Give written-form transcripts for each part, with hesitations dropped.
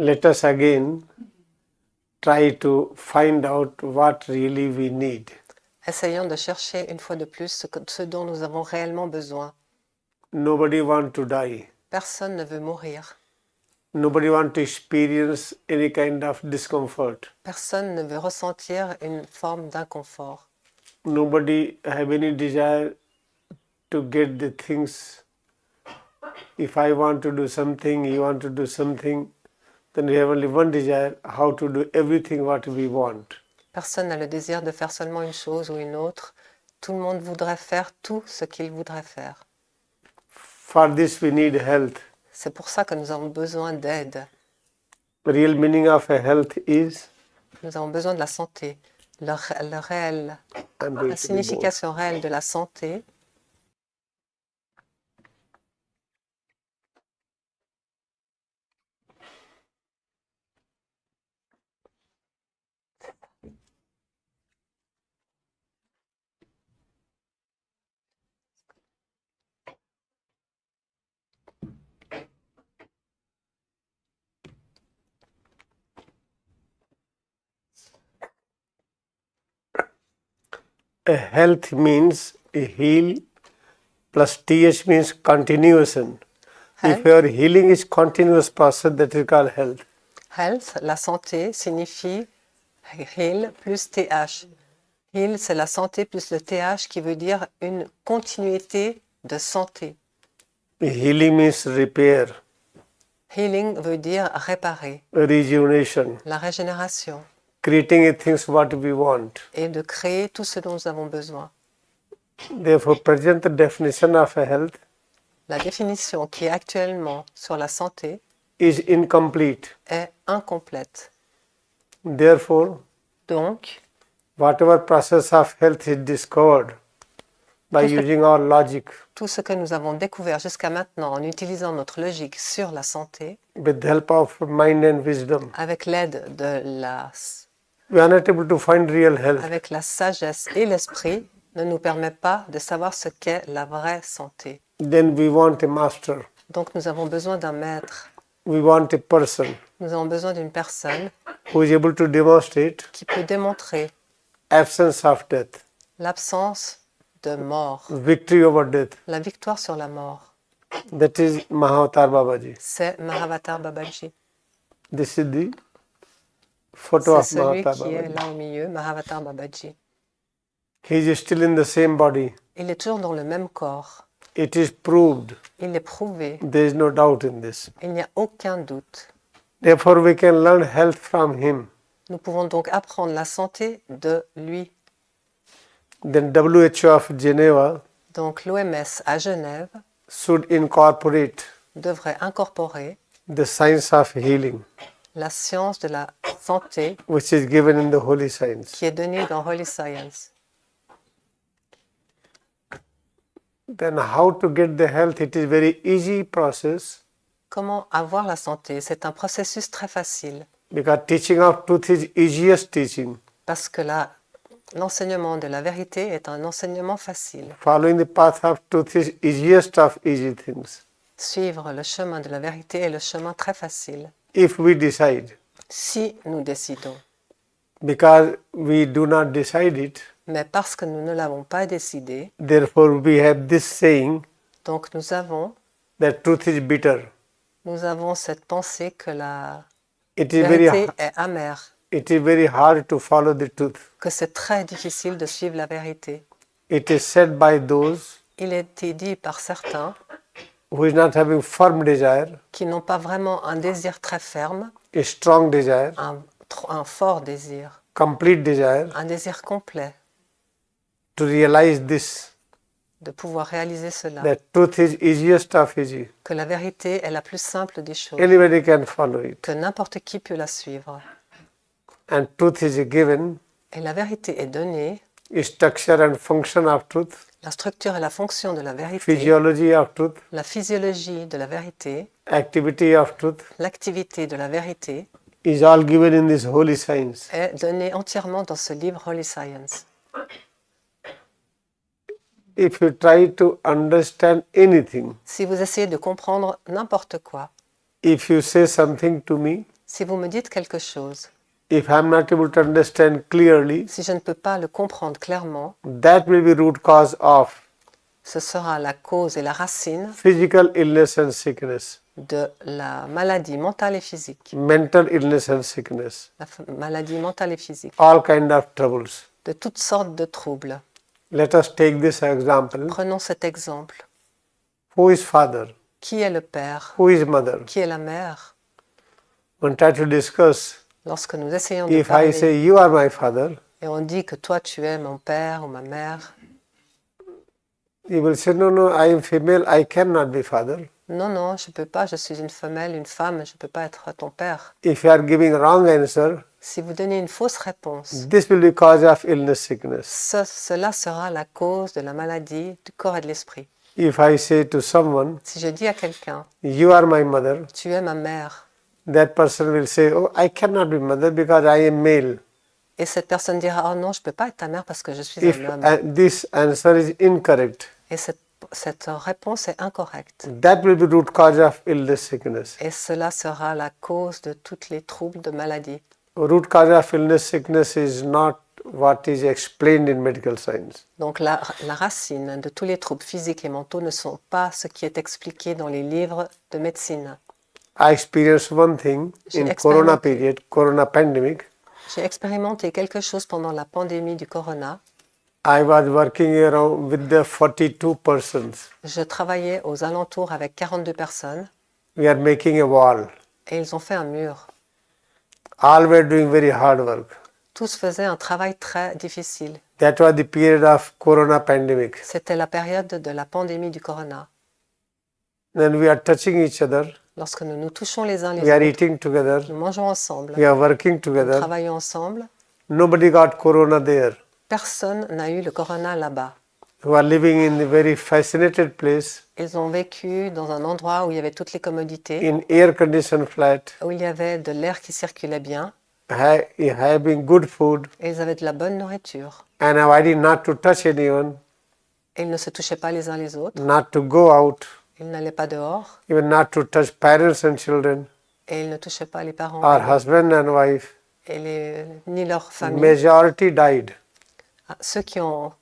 let us again try to find out what really we need. Essayons de chercher une fois de plus ce dont nous avons réellement besoin. Nobody wants to die. Personne ne veut mourir. Nobody wants to experience any kind of discomfort. Personne ne veut ressentir une forme d'inconfort. Nobody have any desire to get the things. If I want to do something, you want to do something, then we have only one desire, how to do everything what we want. Personne n'a le désir de faire seulement une chose ou une autre. Tout le monde voudrait faire tout ce qu'il voudrait faire. For this we need health. C'est pour ça que nous avons besoin d'aide. The real meaning of a health is Nous avons besoin de la santé. La I'm going signification réelle de la santé, a health means a heal plus th means continuation. If your healing is continuous process, that is called health. health, la santé signifie heal plus TH. Heal, c'est la santé plus le TH qui veut dire une continuité de santé. Healing means repair, Healing veut dire réparer, rejuvenation, la régénération creating a things what we want. et de créer tout ce dont nous avons besoin. Therefore, present definition of a health La définition qui est actuellement sur la santé is incomplete. est incomplète. Therefore, Donc, whatever process of health is discovered by using our logic, tout ce que nous avons découvert jusqu'à maintenant en utilisant notre logique sur la santé, with the help of mind and wisdom, avec l'aide de we are not able to find real health. avec la sagesse et l'esprit, ne nous permet pas de savoir ce qu'est la vraie santé. Then we want a master. Donc nous avons besoin d'un maître, We want a person nous avons besoin d'une personne who is able to demonstrate qui peut démontrer absence of death, l'absence de mort, victory over death. la victoire sur la mort. That is Mahavatar Babaji. C'est Mahavatar Babaji. This is the photo C'est of celui Mahavatar qui est Babaji. là au milieu, Mahavatar Babaji. He is still in the same body. Il est toujours dans le même corps. It is proved. Il est prouvé. There is no doubt in this. Il n'y a aucun doute. Therefore, we can learn health from him. Nous pouvons donc apprendre la santé de lui. Then WHO of Geneva Donc l'OMS à Genève should incorporate devrait incorporer the science of healing, la science de la santé which is given in the Holy Science. qui est donnée dans Holy Science. Then how to get the health? It is very easy process Comment avoir la santé? C'est un processus très facile because teaching of truth is easiest teaching. parce que l'enseignement de la vérité est un enseignement facile. Following the path of truth is easiest of easy things. Suivre le chemin de la vérité est le chemin très facile If we decide, si nous décidons. because we do not decide it, Mais parce que nous ne l'avons pas décidé, therefore we have this saying donc nous avons that truth is bitter. cette pensée que la It is vérité est amère, very hard to follow the truth. que c'est très difficile de suivre la vérité. It is said by those Il a été dit par certains who is not having firm desire, qui n'ont pas vraiment un désir très ferme, a strong desire, un fort désir, complete desire, un désir complet to realize this, de pouvoir réaliser cela, that truth is easiest of easy. que la vérité est la plus simple des choses, Anybody can follow it. que n'importe qui peut la suivre. And truth is given, Et la vérité est donnée, structure and function of truth, la structure et la fonction de la vérité, physiology of truth, la physiologie de la vérité, activity of truth l'activité de la vérité is all given in this holy science. est donnée entièrement dans ce livre Holy Science. If you try to understand anything, Si vous essayez de comprendre n'importe quoi, if you say something to me, Si vous me dites quelque chose, if I am not able to understand clearly, si je ne peux pas le comprendre clairement, that will be root cause of ce sera la cause et la racine physical illness and sickness, de la maladie mentale et physique. mental illness and sickness, Maladie mentale et physique. all kind of troubles. De toutes sortes de troubles. Let us take this example. Prenons cet exemple. Who is father? Qui est le père? Who is mother? Qui est la mère? When try to discuss, Lorsque nous essayons de if I parler say you are my father, et on dit que toi tu es mon père ou ma mère, he will say, no, no, I am female, I cannot be father. non, non, je ne peux pas, je suis une femelle, une femme, je ne peux pas être ton père. If you are giving wrong answer, Si vous donnez une fausse réponse, this will be cause of illness, sickness. cela sera la cause de la maladie du corps et de l'esprit. If I say to someone, Si je dis à quelqu'un, you are my mother, tu es ma mère, that person will say, oh, I cannot be mother because I am male. et cette personne dira, oh non, je ne peux pas être ta mère parce que je suis If un homme. this answer is incorrect, Et cette réponse est incorrecte. that will be root cause of illness, sickness. Et cela sera la cause de tous les troubles de maladie. Root cause of illness, sickness is not what is explained in medical science. Donc la racine de tous les troubles physiques et mentaux ne sont pas ce qui est expliqué dans les livres de médecine. I experienced one thing in Corona period, Corona pandemic. J'ai expérimenté quelque chose pendant la pandémie du corona. I was working around with the 42 persons. Je travaillais aux alentours avec 42 personnes We are making a wall. et ils ont fait un mur. All were doing very hard work. Tous faisaient un travail très difficile. That was the period of Corona pandemic. C'était la période de la pandémie du corona. Then we are touching each other. Lorsque nous nous touchons les uns les We are autres, eating together. nous mangeons ensemble, We are working nous together. travaillons ensemble. Nobody got Corona there. Personne n'a eu le corona là-bas. Who are living in a very fascinated place, Ils ont vécu dans un endroit où il y avait toutes les commodités, in air-conditioned flat, où il y avait de l'air qui circulait bien, having good food, et ils avaient de la bonne nourriture. and avoiding not to touch anyone, Et ils ne se touchaient pas les uns les autres, not to go out, ils n'allaient pas dehors, even not to touch parents and children, et ils ne touchaient pas les parents or husband and wife. ni leur famille. Majority died. Ceux qui ont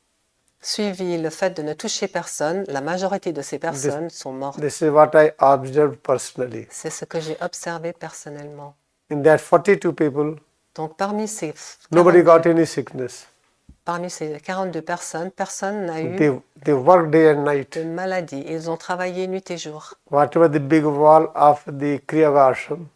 suivi le fait de ne toucher personne, la majorité de ces personnes sont mortes. This is what I observed personally. C'est ce que j'ai observé personnellement. In that 42 people, Donc parmi ces nobody got any sickness. Parmi ces 42 personnes, personne n'a eu They worked day and night. de maladie. Ils ont travaillé nuit et jour. Whatever the big wall of the Kriyayoga ashram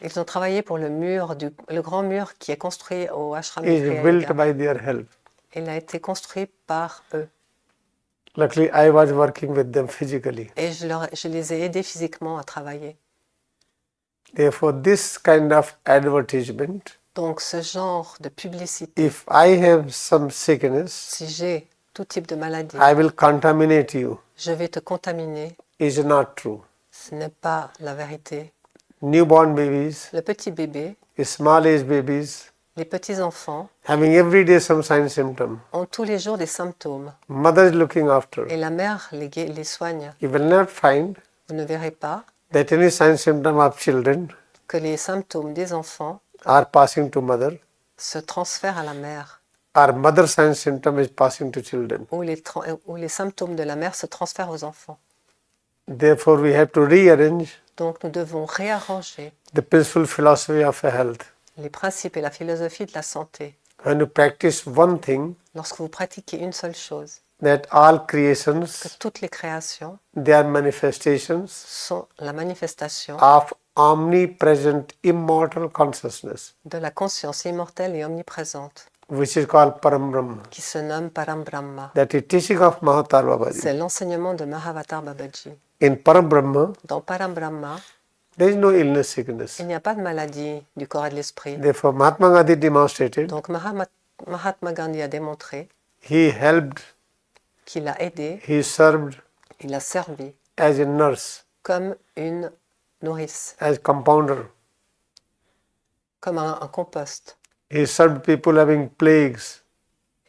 Ils ont travaillé pour le grand mur qui est construit au ashram de is built Kriyayoga. by their help. Il a été construit par eux. Luckily, I was working with them physically. Et je les ai aidés physiquement à travailler. Therefore, this kind of advertisement, Donc ce genre de publicité, if I have some sickness, si j'ai tout type de maladie, I will contaminate you, je vais te contaminer, is not true. ce n'est pas la vérité. Newborn babies, Le petit bébé, small age babies, les petits enfants having every day some sign symptom. ont tous les jours des symptômes. Mother is looking after. Et la mère les soigne. You will not find Vous ne verrez pas that any sign symptom of children que les symptômes des enfants are passing to mother, se transfèrent à la mère, or mother sign symptom is passing to children. ou les symptômes de la mère se transfèrent aux enfants. Therefore, we have to rearrange Donc nous devons réarranger the principal philosophy of health. les principes et la philosophie de la santé. When you practice one thing, Lorsque vous pratiquez une seule chose, that all que creations, toutes les créations they are manifestations sont la manifestation of omnipresent immortal consciousness, de la conscience immortelle et omniprésente, which is called Param Brahma. qui se nomme Param Brahma. That is teaching of Mahatar Babaji. C'est l'enseignement de Mahavatar Babaji. In Param Brahma, Dans Param Brahma, there is no illness, sickness. il n'y a pas de maladie du corps et de l'esprit. Therefore, Mahatma Gandhi demonstrated, Donc Mahatma Gandhi a démontré he helped, qu'il a aidé, he served il a servi as a nurse, comme une nourrice, as compounder. comme un compost. He served people having plagues,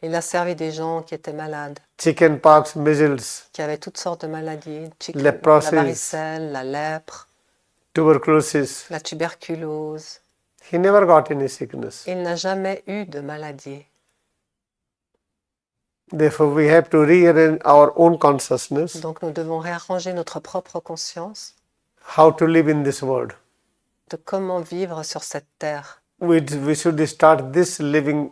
Il a servi des gens qui étaient malades, chickenpox, measles, qui avaient toutes sortes de maladies, la Leprosy. varicelle, la lèpre, tuberculosis. la tuberculose. He never got any sickness. Il n'a jamais eu de maladie. Therefore, we have to rearrange our own consciousness, Donc nous devons réarranger notre propre conscience how to live in this world. de comment vivre sur cette terre. We should start this living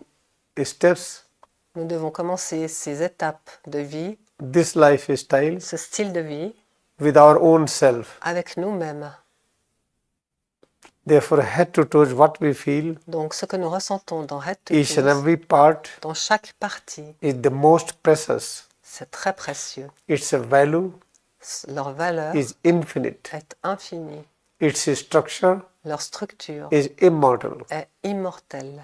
steps, Nous devons commencer ces étapes de vie, this lifestyle, ce style de vie, with our own self. avec nous-mêmes. Therefore, head to toes, what we feel, Donc ce que nous ressentons dans Head to each and Toes, every part dans chaque partie, is the most precious. c'est très précieux. Its value Leur valeur is infinite. est infinie. Its structure Leur structure is immortal. est immortelle.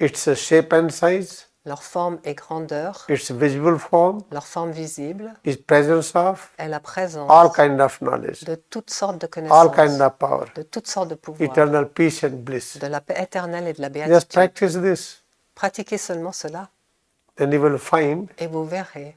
Its shape and size, Leur forme et grandeur, its visible form, leur forme visible is presence of est la présence all kind of knowledge, de toutes sortes de all kind connaissances, of power, de toutes sortes de pouvoirs, eternal peace and bliss. de la paix éternelle et de la Just béatitude. practice this, Pratiquez seulement cela then you will find et vous verrez,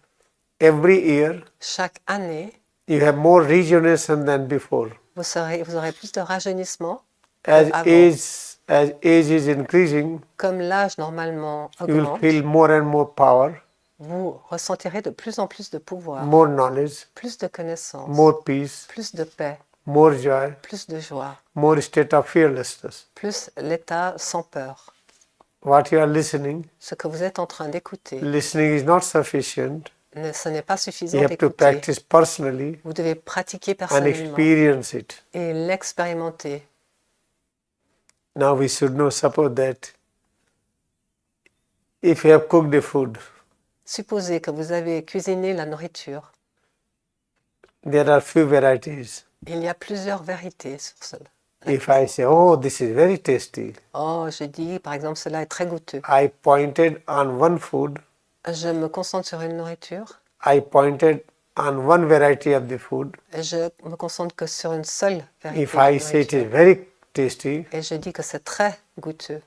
every year chaque année, you have more rejuvenation than before. vous aurez plus de rajeunissement. As Avant. age is increasing, Comme l'âge normalement you will augmente, feel more and more power, vous ressentirez de plus en plus de pouvoir, more knowledge, plus de connaissances, more peace, plus de paix, more joy, plus de joie, more state of fearlessness. plus l'état sans peur. What you are listening, Ce que vous êtes en train d'écouter, listening is not sufficient. ce n'est pas suffisant You have to d'écouter. practice personally Vous devez pratiquer and personnellement experience it. et l'expérimenter. Now we should know, suppose that if you have cooked the food, Supposez que vous avez cuisiné la nourriture. there are few varieties. Il y a plusieurs vérités sur cela. If I say, oh, this is very tasty, Oh, je dis, par exemple, cela est très goûteux. I pointed on one food, Je me concentre sur une nourriture I pointed on one variety of the food. et je me concentre que sur une seule vérité If de I say it is nourriture. very tasty, Et je dis que c'est très goûteux.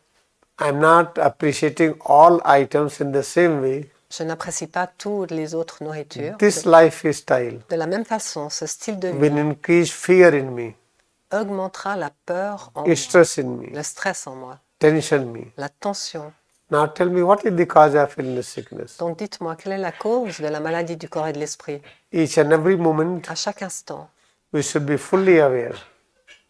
I'm not appreciating all items in the same way. Je n'apprécie pas toutes les autres nourritures. This lifestyle De la même façon, ce style de will vie increase fear in me, augmentera la peur en moi, stress in me, le stress en moi, tension me. la tension. Now tell me, what is the cause of illness, sickness? Donc dites-moi, quelle est la cause de la maladie du corps et de l'esprit? Each and every moment, À chaque instant, we should be fully aware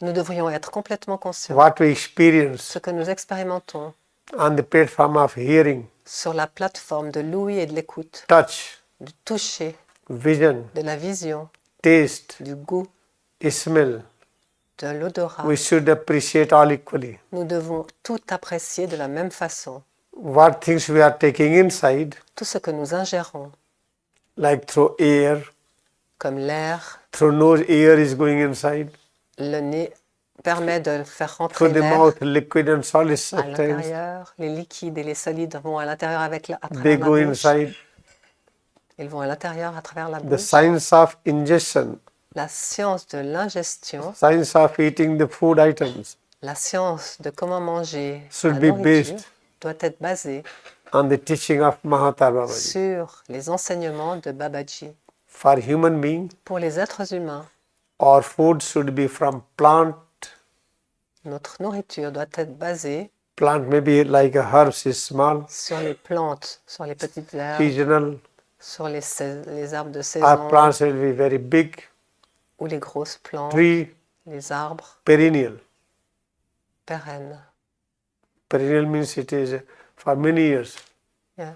nous devrions être complètement conscients what we experience ce que nous expérimentons on the platform of hearing, sur la plateforme de l'ouïe et de l'écoute, touch, du toucher, vision, de la vision, taste, du goût, smell. de l'odorat. We should appreciate all equally. Nous devons tout apprécier de la même façon. What things we are taking inside, Tout ce que nous ingérons, like through air, comme l'air, through nose, air is going inside. le nez permet de faire rentrer Through the l'air mouth, liquid and solid à substance, l'intérieur. Les liquides et les solides vont à l'intérieur à they travers go la bouche. inside. Ils vont à l'intérieur à travers la The bouche. science of ingestion, La science de l'ingestion, science of eating the food items la science de comment manger should la be nourriture based doit être basée on the teaching of Mahatma Babaji. sur les enseignements de Babaji. For human being, Pour les êtres humains, our food should be from plant. notre nourriture doit être basée Plant maybe like a herbs is small, sur les plantes, sur les petites herbes, seasonal. sur les arbres de Our saison plants will be very big, ou les grosses plantes, tree, les arbres perennial. pérennes. Perennial means it is for many years. Yeah.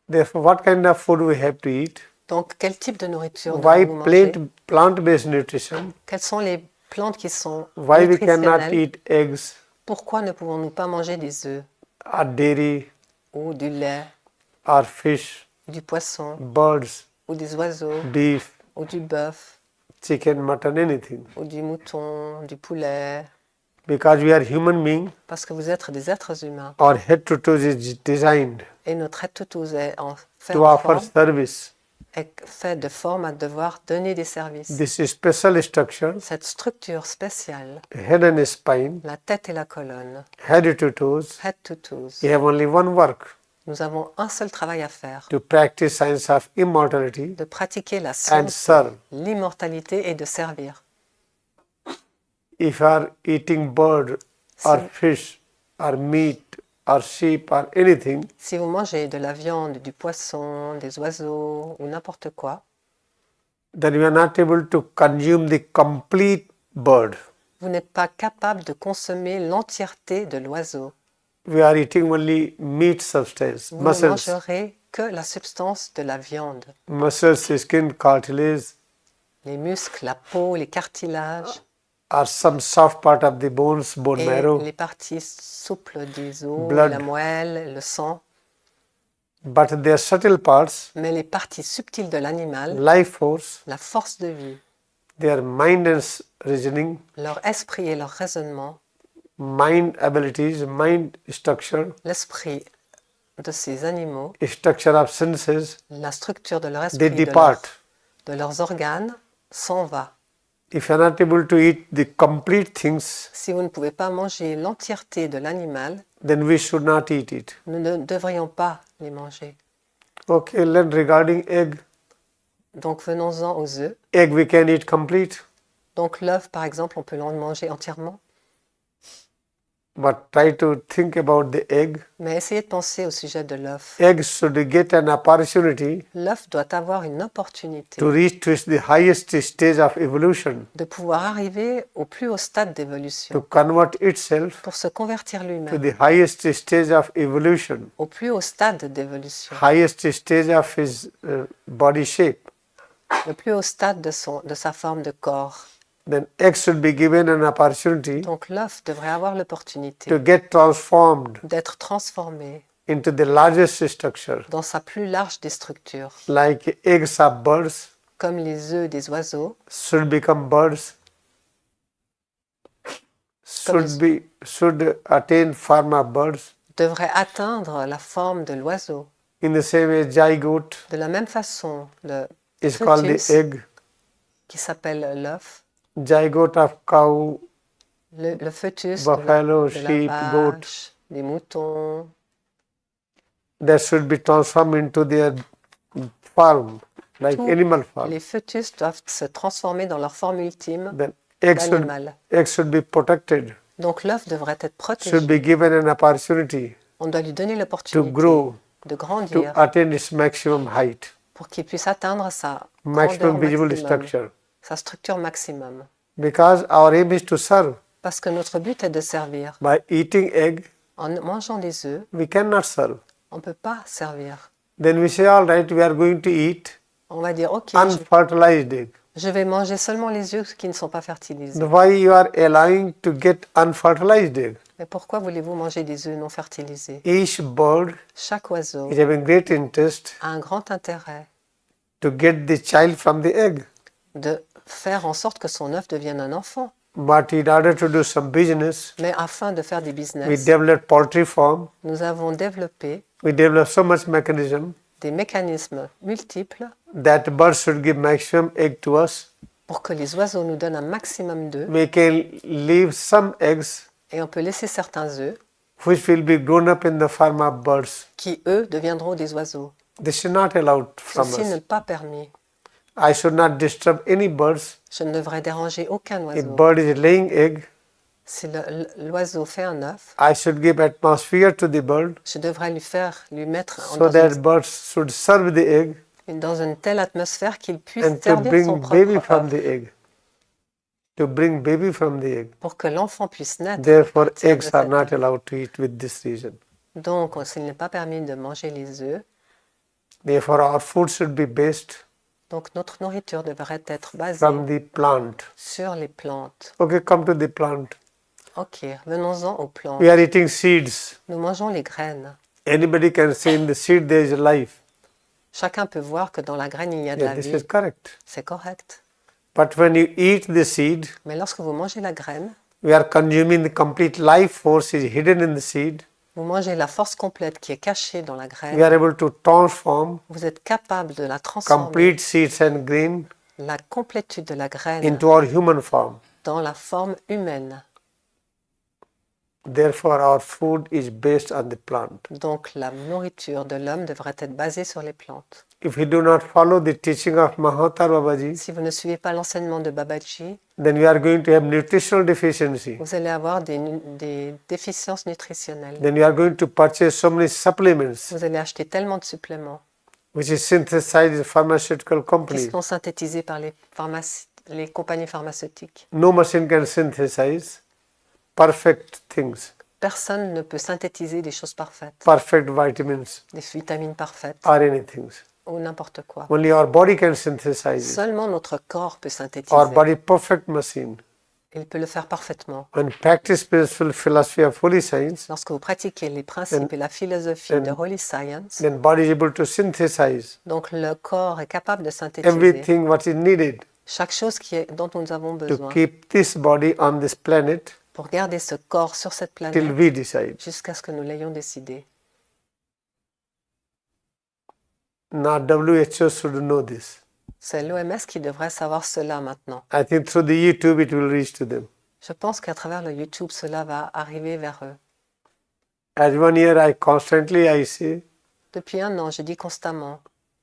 Therefore, what kind of food we have to eat? Donc, quel type de nourriture Why devons-nous manger? plant-based nutrition? Quelles sont les plantes qui sont Why we cannot nutritionnelles? eat eggs Pourquoi ne pouvons-nous pas manger des œufs or dairy ou du lait, or fish, du poisson birds, ou des oiseaux beef, ou du bœuf chicken, mutton, anything? ou du mouton, du poulet? Because we are human beings, Parce que vous êtes des êtres humains our head to toe is designed et notre être tous est fait, to offer service. est fait de forme à devoir donner des services. This special structure, Cette structure spéciale, head and spine, la tête et la colonne, head to toes, head to toes, we have only one work, nous avons un seul travail à faire, to practice science of immortality de pratiquer la and science, serve. l'immortalité et de servir. If you are eating bird or Si, fish or meat or sheep or anything, si vous mangez de la viande, du poisson, des oiseaux ou n'importe quoi, then you are not able to consume the complete bird. vous n'êtes pas capable de consommer l'entièreté de l'oiseau. We are eating only meat substance, Vous ne muscles, mangerez que la substance de la viande, muscles, skin, cartilage, les muscles, la peau, les cartilages or some soft part of the bones, bone et marrow. les parties souples des os, Blood. la moelle, le sang. But their subtle parts, Mais les parties subtiles de l'animal, life force, la force de vie, their mind and reasoning, leur esprit et leur raisonnement, mind abilities, mind structure, l'esprit de ces animaux, structure of senses, la structure de leur they esprit, depart. de leurs organes, s'en va. If you are not able to eat the complete things, Si vous ne pouvez pas manger l'entièreté de l'animal, then we should not eat it. nous ne devrions pas les manger. Okay, then regarding egg, Donc venons-en aux œufs. egg we can eat complete, Donc l'œuf, par exemple, on peut l'en manger entièrement. but try to think about the egg. Mais essayez de penser au sujet de l'œuf. Egg should get an opportunity L'œuf doit avoir une opportunité to reach to the highest stage of evolution, de pouvoir arriver au plus haut stade to d'évolution, convert itself pour se convertir to lui-même the highest stage of evolution, au plus haut stade d'évolution, highest stage of his body shape. le plus haut stade de sa forme de corps. Then egg should be given an opportunity Donc l'œuf devrait avoir l'opportunité to get transformed d'être transformé into the largest structure, dans sa plus large des structures, like eggs of birds comme les œufs des oiseaux, should become birds, should attain form of birds. devrait atteindre la forme de l'oiseau. In the same way, zygote De la même façon, le is called the fœtus, egg. qui s'appelle l'œuf, Zygote of cow, le fœtus buffalo, de la sheep, goat, vache, des moutons, that should be transformed into their form, like Tous animal form. les fœtus doivent se transformer dans leur forme ultime Then egg d'animal. should be protected, Donc l'œuf devrait être should protégé. be given an opportunity On doit lui donner to l'opportunité grow, de to grandir attain its maximum height, pour qu'il puisse atteindre sa grandeur maximum visible maximum, structure. sa structure maximum. Because our aim is to serve. Parce que notre but est de servir. By eating egg, En mangeant des œufs, we cannot serve. on ne peut pas servir. Then we say, all right, we are going to eat On va dire, ok, unfertilized egg. je vais manger seulement les œufs qui ne sont pas fertilisés. Why you are allowing to get unfertilized egg? Mais pourquoi voulez-vous manger des œufs non fertilisés? Each bird Chaque oiseau is having great interest a un grand intérêt to get the child from the egg. de faire en sorte que son œuf devienne un enfant. But in order to do some business, Mais afin de faire des we business, develop poultry farm. nous avons développé We develop so much mechanism des mécanismes multiples that birds should give maximum egg to us. pour que les oiseaux nous donnent un maximum d'œufs We can leave some eggs et on peut laisser certains œufs which will be grown up in the farm of birds. qui, eux, deviendront des oiseaux. This is not allowed from Ceci n'est us. pas permis. I should not disturb any birds. Je ne devrais déranger aucun If oiseau. bird is laying egg, Si l'oiseau fait un œuf, I should give atmosphere to the bird je devrais lui mettre so that birds should serve the egg dans une telle atmosphère qu'il puisse and to servir son bring baby propre from œuf, the egg. To bring baby from the egg. pour que l'enfant puisse naître. Therefore, à partir de eggs are cet not œuf. allowed to eat with this reason. Donc, s'il n'est pas permis de manger les œufs, Therefore, our food should be based donc notre nourriture devrait être basée from the plant. sur les plantes. Okay, come to the plant. Ok, venons-en aux plantes. We are eating seeds. Nous mangeons les graines. Anybody can say in the seed there is life. Chacun peut voir que dans la graine, il y a de Yeah, la this vie. is correct. C'est correct. But when you eat the seed, Mais lorsque vous mangez la graine, we are consuming the complete life force is hidden in the seed. vous mangez la force complète qui est cachée dans la We graine. are able to transform Vous êtes capable de la transformer, complete seeds and grain la complétude de la graine, into our human form. dans la forme humaine. Therefore, our food is based on the plant. Donc la nourriture de l'homme devrait être basée sur les plantes. If we do not follow the teaching of Mahotar Babaji, Si vous ne suivez pas l'enseignement de Babaji, then we are going to have nutritional deficiency. vous allez avoir des déficiences nutritionnelles. Then we are going to purchase so many supplements, Vous allez acheter tellement de suppléments which is synthesized in pharmaceutical qui companies. sont synthétisés par les compagnies pharmaceutiques. No machine can synthesize perfect things, Personne ne peut synthétiser des choses parfaites, perfect vitamins des vitamines parfaites or anything. ou n'importe quoi. Only our body can synthesize it. Seulement notre corps peut Our synthétiser. body perfect machine. Il peut le faire parfaitement. When practice peaceful philosophy of holy science, Lorsque vous pratiquez les principes et la philosophie de Holy Science, then body is able to synthesize donc le corps est capable de synthétiser everything what is needed chaque chose dont nous avons to besoin keep this body on this planet pour garder ce corps sur cette till planète we decide. jusqu'à ce que nous l'ayons décidé. Now WHO should know this. C'est l'OMS qui devrait savoir cela maintenant. I think through the YouTube it will reach to them. Je pense qu'à travers le YouTube, cela va arriver vers eux. As 1 year I say, Depuis 1 an, je dis constamment,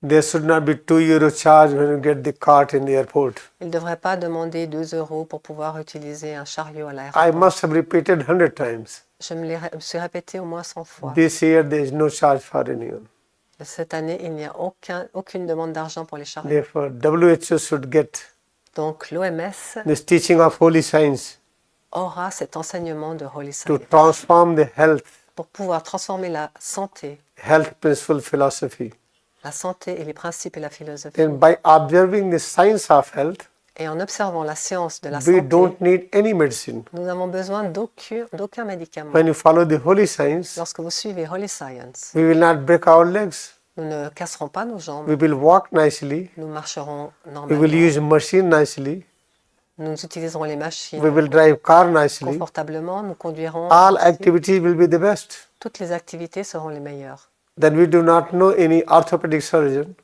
there should not be €2 charge when you get the cart in the airport. il ne devrait pas demander 2 € pour pouvoir utiliser un chariot à I l'aéroport. must have repeated 100 times. Je me suis répété au moins 100 fois. This year there is no charge for anyone. Cette année, il n'y a aucune demande d'argent pour les chariots. Therefore, WHO should get Donc l'OMS this teaching of holy science aura cet enseignement de Holy to Science transform the pour pouvoir transformer la santé principle philosophy. et les principes et la philosophie. And by observing the science of health, Et en observant la science de la we santé, don't need any medicine. nous n'avons besoin d'aucun médicament. When you follow the holy science, Lorsque vous suivez Holy Science, we will not break our legs. nous ne casserons pas nos jambes, We will walk nicely. nous marcherons We will normalement, use machine nicely. nous utiliserons les machines We will drive car nicely. confortablement, nous conduirons. All activities will be the best. Toutes les activités seront les meilleures. Then we do not know any orthopedic surgeon.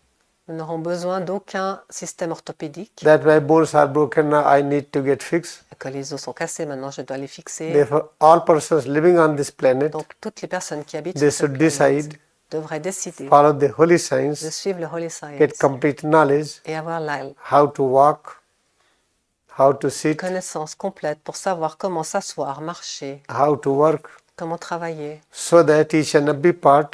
Nous n'aurons besoin d'aucun système orthopédique. That my bones are broken now, I need to get fixed. Que les os sont cassés, maintenant je dois les fixer. Therefore, all persons living on this planet, Donc toutes les personnes qui habitent they sur cette should planète decide, devraient décider follow the holy de science, suivre le Holy Science get complete knowledge, et avoir la how to walk, how to sit, connaissance complète pour savoir comment s'asseoir, marcher, how to work, comment travailler, so that each and every part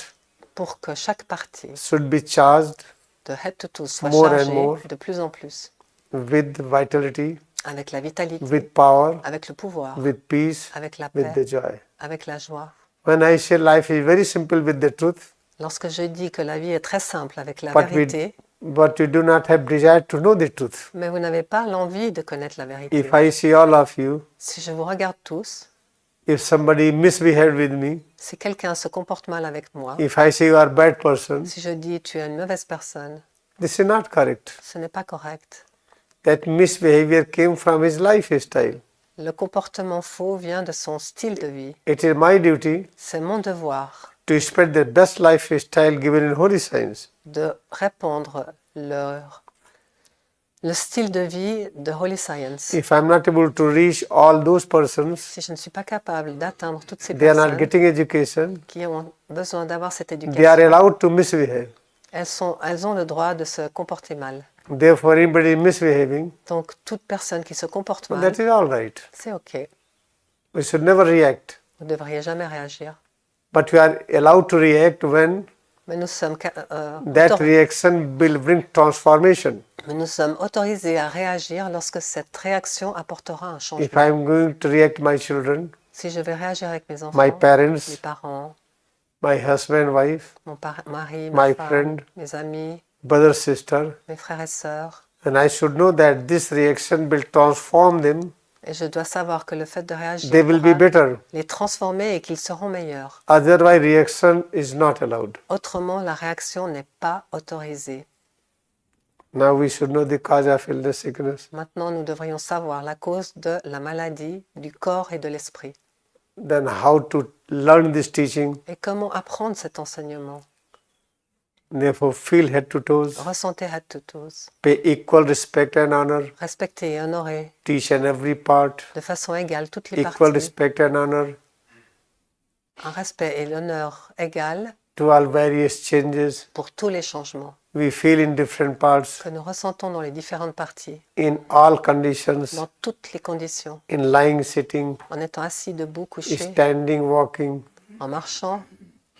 pour que chaque partie should be charged de head to toe soit More and chargée more. de plus en plus with vitality, avec la vitalité, with power, avec le pouvoir, with peace, avec la with paix, the joy. avec la joie. When I say life is very simple with the truth, Lorsque je dis que la vie est très simple avec la but vérité, you do not have desire to know the truth. mais vous n'avez pas l'envie de connaître la vérité. If I see all of you, Si je vous regarde tous, if somebody misbehaved with me, si quelqu'un se comporte mal avec moi, if I say you are a bad person, si je dis tu es une mauvaise personne, this is not correct. ce n'est pas correct. That misbehavior came from his lifestyle. Le comportement faux vient de son style de vie. It is my duty C'est mon devoir to spread the best lifestyle given in holy science. de répandre le style de vie de Holy Science. If I'm not able to reach all those persons, Si je ne suis pas capable d'atteindre toutes ces they are not personnes getting education, qui ont besoin d'avoir cette they are éducation, allowed to misbehave. elles ont le droit de se comporter mal. Therefore, anybody misbehaving, Donc, toute personne qui se comporte mal, that is all right. c'est OK. We should never react. Vous ne devriez jamais réagir. But we are allowed to react when Mais nous sommes, that reaction will bring transformation. autorisés à réagir lorsque cette réaction apportera un If changement. I'm going to react my children, Si je vais réagir avec mes enfants, my mes parents, parents, my husband, wife, mon mari, ma my femme, friend, mes amis, brother, sister, mes frères et sœurs, and I should know that this reaction will transform them, et je dois savoir que le fait de réagir they will be pourra better. les transformer et qu'ils seront meilleurs. Otherwise, reaction is not allowed. Autrement, la réaction n'est pas autorisée. Now we should know the cause of illness, sickness. Maintenant, nous devrions savoir la cause de la maladie du corps et de l'esprit. Then how to learn this teaching. Et comment apprendre cet enseignement? Therefore, feel head to toes. Ressentez head to toes. Pay equal respect and honor Respectez et honorez to each and every part. de façon égale toutes les Equal parties. respect and honor Un respect et l'honneur égal to all various changes pour tous les changements we feel in different parts, que nous ressentons dans les différentes parties, in all conditions, dans toutes les conditions, in lying, sitting, en étant assis, debout, couché, standing, walking, en marchant,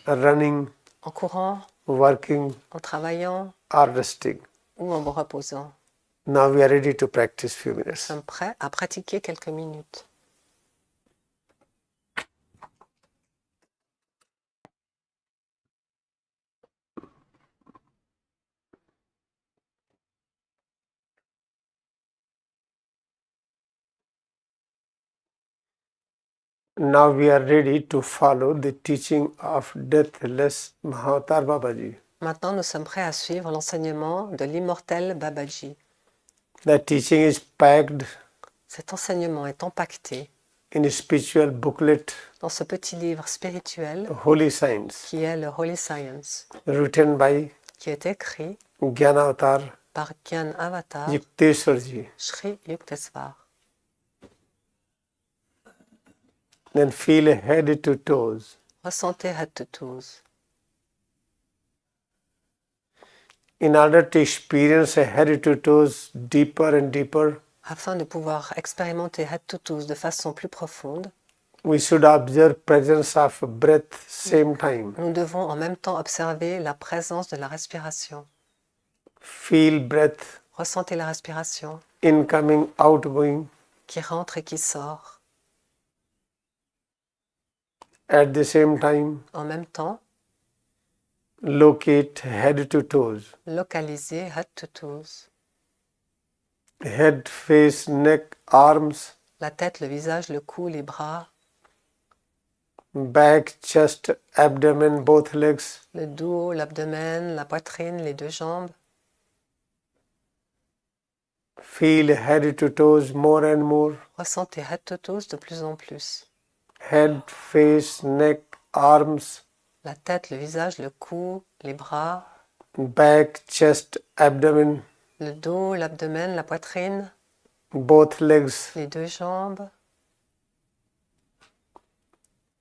running, en courant, working, en travaillant or resting. ou en vous reposant. Now we are ready to practice few Nous minutes. sommes prêts à pratiquer quelques minutes. Now we are ready to follow the teaching of deathless Mahavatar Babaji. Maintenant, nous sommes prêts à suivre l'enseignement de l'immortel Babaji. The teaching is packed Cet enseignement est empaqueté in a spiritual booklet, dans ce petit livre spirituel Holy Science, qui est le Holy Science, written by qui est écrit Gyanavatar par Gyan Avatar Yukteswarji. Shree Yukteswar. Then feel head to toes. Ressentez head to toes. In order to experience a head to toes deeper and deeper, Afin de pouvoir expérimenter head to toes de façon plus profonde, we should observe presence of breath same time. nous devons en même temps observer la présence de la respiration. Feel breath Ressentez la respiration incoming, outgoing. qui rentre et qui sort. At the same time, En même temps, locate head to toes. localisez head to toes. Head, face, neck, arms, La tête, le visage, le cou, les bras, back, chest, abdomen, both legs. le dos, l'abdomen, la poitrine, les deux jambes. Feel head to toes more and more. Ressentez head to toes de plus en plus. Head, face, neck, arms, La tête, le visage, le cou, les bras, back, chest, abdomen, le dos, l'abdomen, la poitrine, both legs. les deux jambes.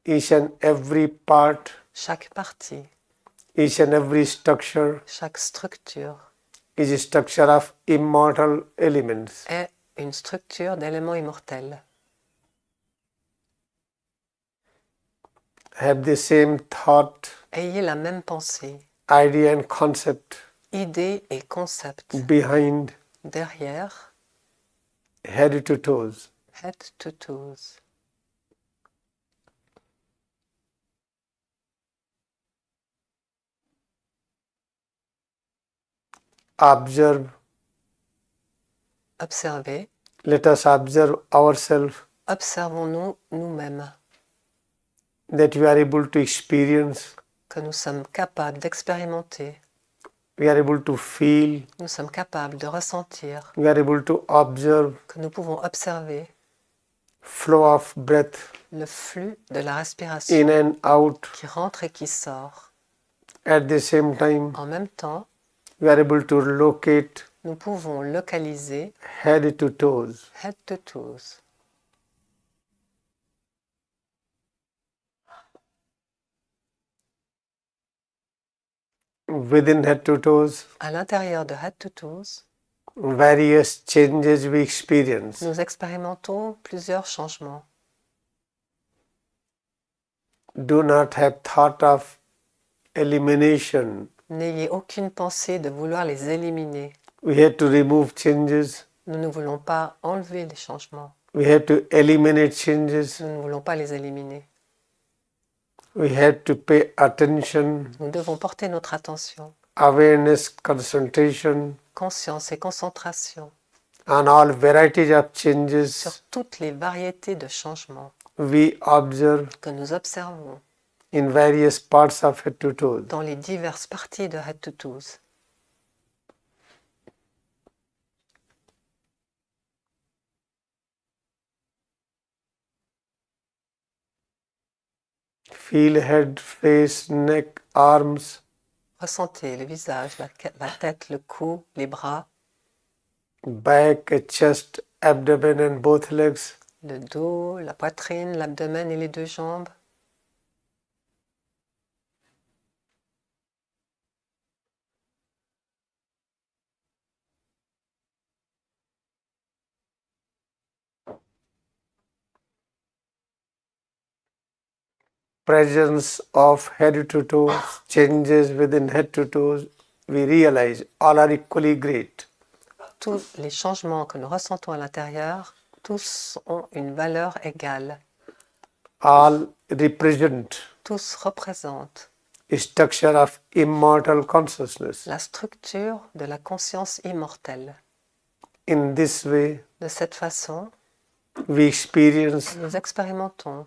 Each and every part, Chaque partie, each and every structure chaque structure is a structure of immortal elements. est une structure d'éléments immortels. Have the same thought, Ayez la même pensée, idea and concept idée et concept behind derrière head to toes. head to toes. Observe. Observez, Let us observe ourselves, observons-nous nous-mêmes, that we are able to experience, que nous sommes capables d'expérimenter, we are able to feel, nous sommes capables de ressentir, we are able to observe que nous pouvons observer flow of breath le flux de la respiration in and out. qui rentre et qui sort. At the same time, En même temps, we are able to locate nous pouvons localiser head to toes. head to toes. Within head to toes, À l'intérieur de head to toes, various changes we experience. nous expérimentons plusieurs changements. Do not have thought of elimination. N'ayez aucune pensée de vouloir les éliminer. We have to remove changes. Nous ne voulons pas enlever les changements. We have to eliminate changes. Nous ne voulons pas les éliminer. We have to pay attention, Nous devons porter notre attention, awareness, concentration conscience et concentration on all varieties of changes sur toutes les variétés de changements we observe que nous observons in various parts of head to toes. dans les diverses parties de head to toes. Feel head, face, neck, arms, Ressentez le visage, la tête, le cou, les bras, back, chest, abdomen and both legs. le dos, la poitrine, l'abdomen et les deux jambes. presence of head to toes, changes within head to toes, we realize all are equally great. Tous les changements que nous ressentons à l'intérieur, tous ont une valeur égale. All represent Tous représentent a structure of immortal consciousness. la structure de la conscience immortelle. In this way, De cette façon, we experience nous expérimentons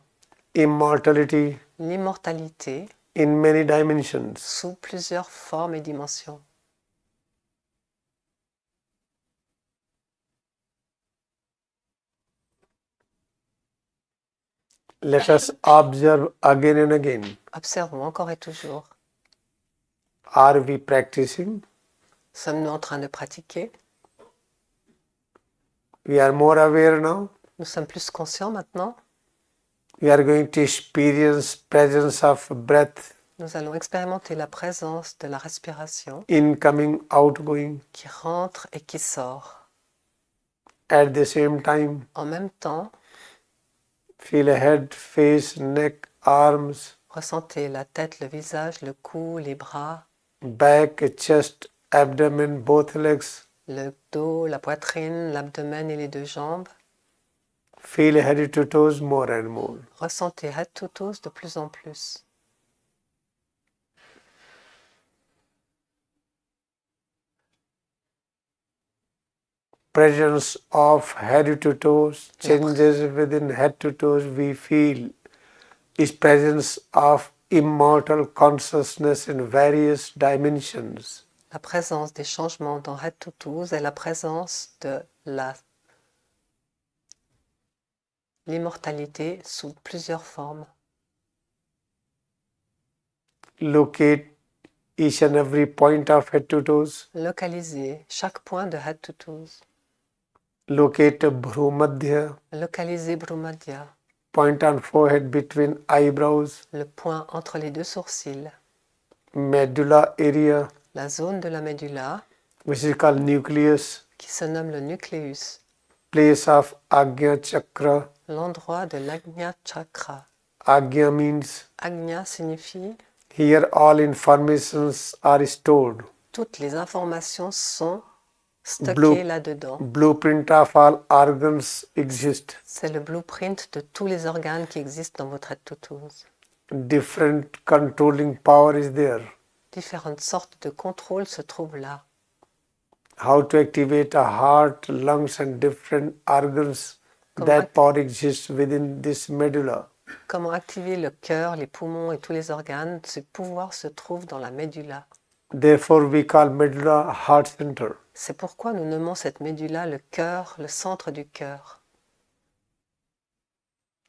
immortality l'immortalité in many dimensions. sous plusieurs formes et dimensions. Let us observe again and again. Observons encore et toujours. Are we practicing? Sommes-nous en train de pratiquer? We are more aware now. Nous sommes plus conscients maintenant. We are going to experience presence of breath, Nous allons expérimenter la présence de la respiration incoming, outgoing. qui rentre et qui sort. At the same time, En même temps, feel a head, face, neck, arms, ressentez la tête, le visage, le cou, les bras, back, chest, abdomen, both legs. le dos, la poitrine, l'abdomen et les deux jambes. Feel head to toes more and more. Ressentez head to toes de plus en plus. Presence of head to toes, changes within head to toes we feel is presence of immortal consciousness in various dimensions. La présence des changements dans head to toes est la présence de l'immortalité sous plusieurs formes. Locate each and every point of head to toes. Localisez chaque point de head to toes. Locate Bhrumadhya, Localisez Bhrumadhya, point on forehead between eyebrows, le point entre les deux sourcils. medulla area, La zone de la médulla, which is called nucleus, qui se nomme le nucléus. place of Agnya Chakra. L'endroit de l'Agnya Chakra. Agnya means Agnya signifie here all informations are stored. toutes les informations sont stockées là-dedans. Blueprint of all organs exist. C'est le blueprint de tous les organes qui existent dans votre head to toes. Different controlling power is there. Différentes sortes de contrôle se trouvent là. How to activate a heart, lungs and different organs. That power exists within this medulla. Comment activer le cœur, les poumons et tous les organes? Ce pouvoir se trouve dans la médulla. Therefore we call medulla heart center. C'est pourquoi nous nommons cette médulla le cœur, le centre du cœur.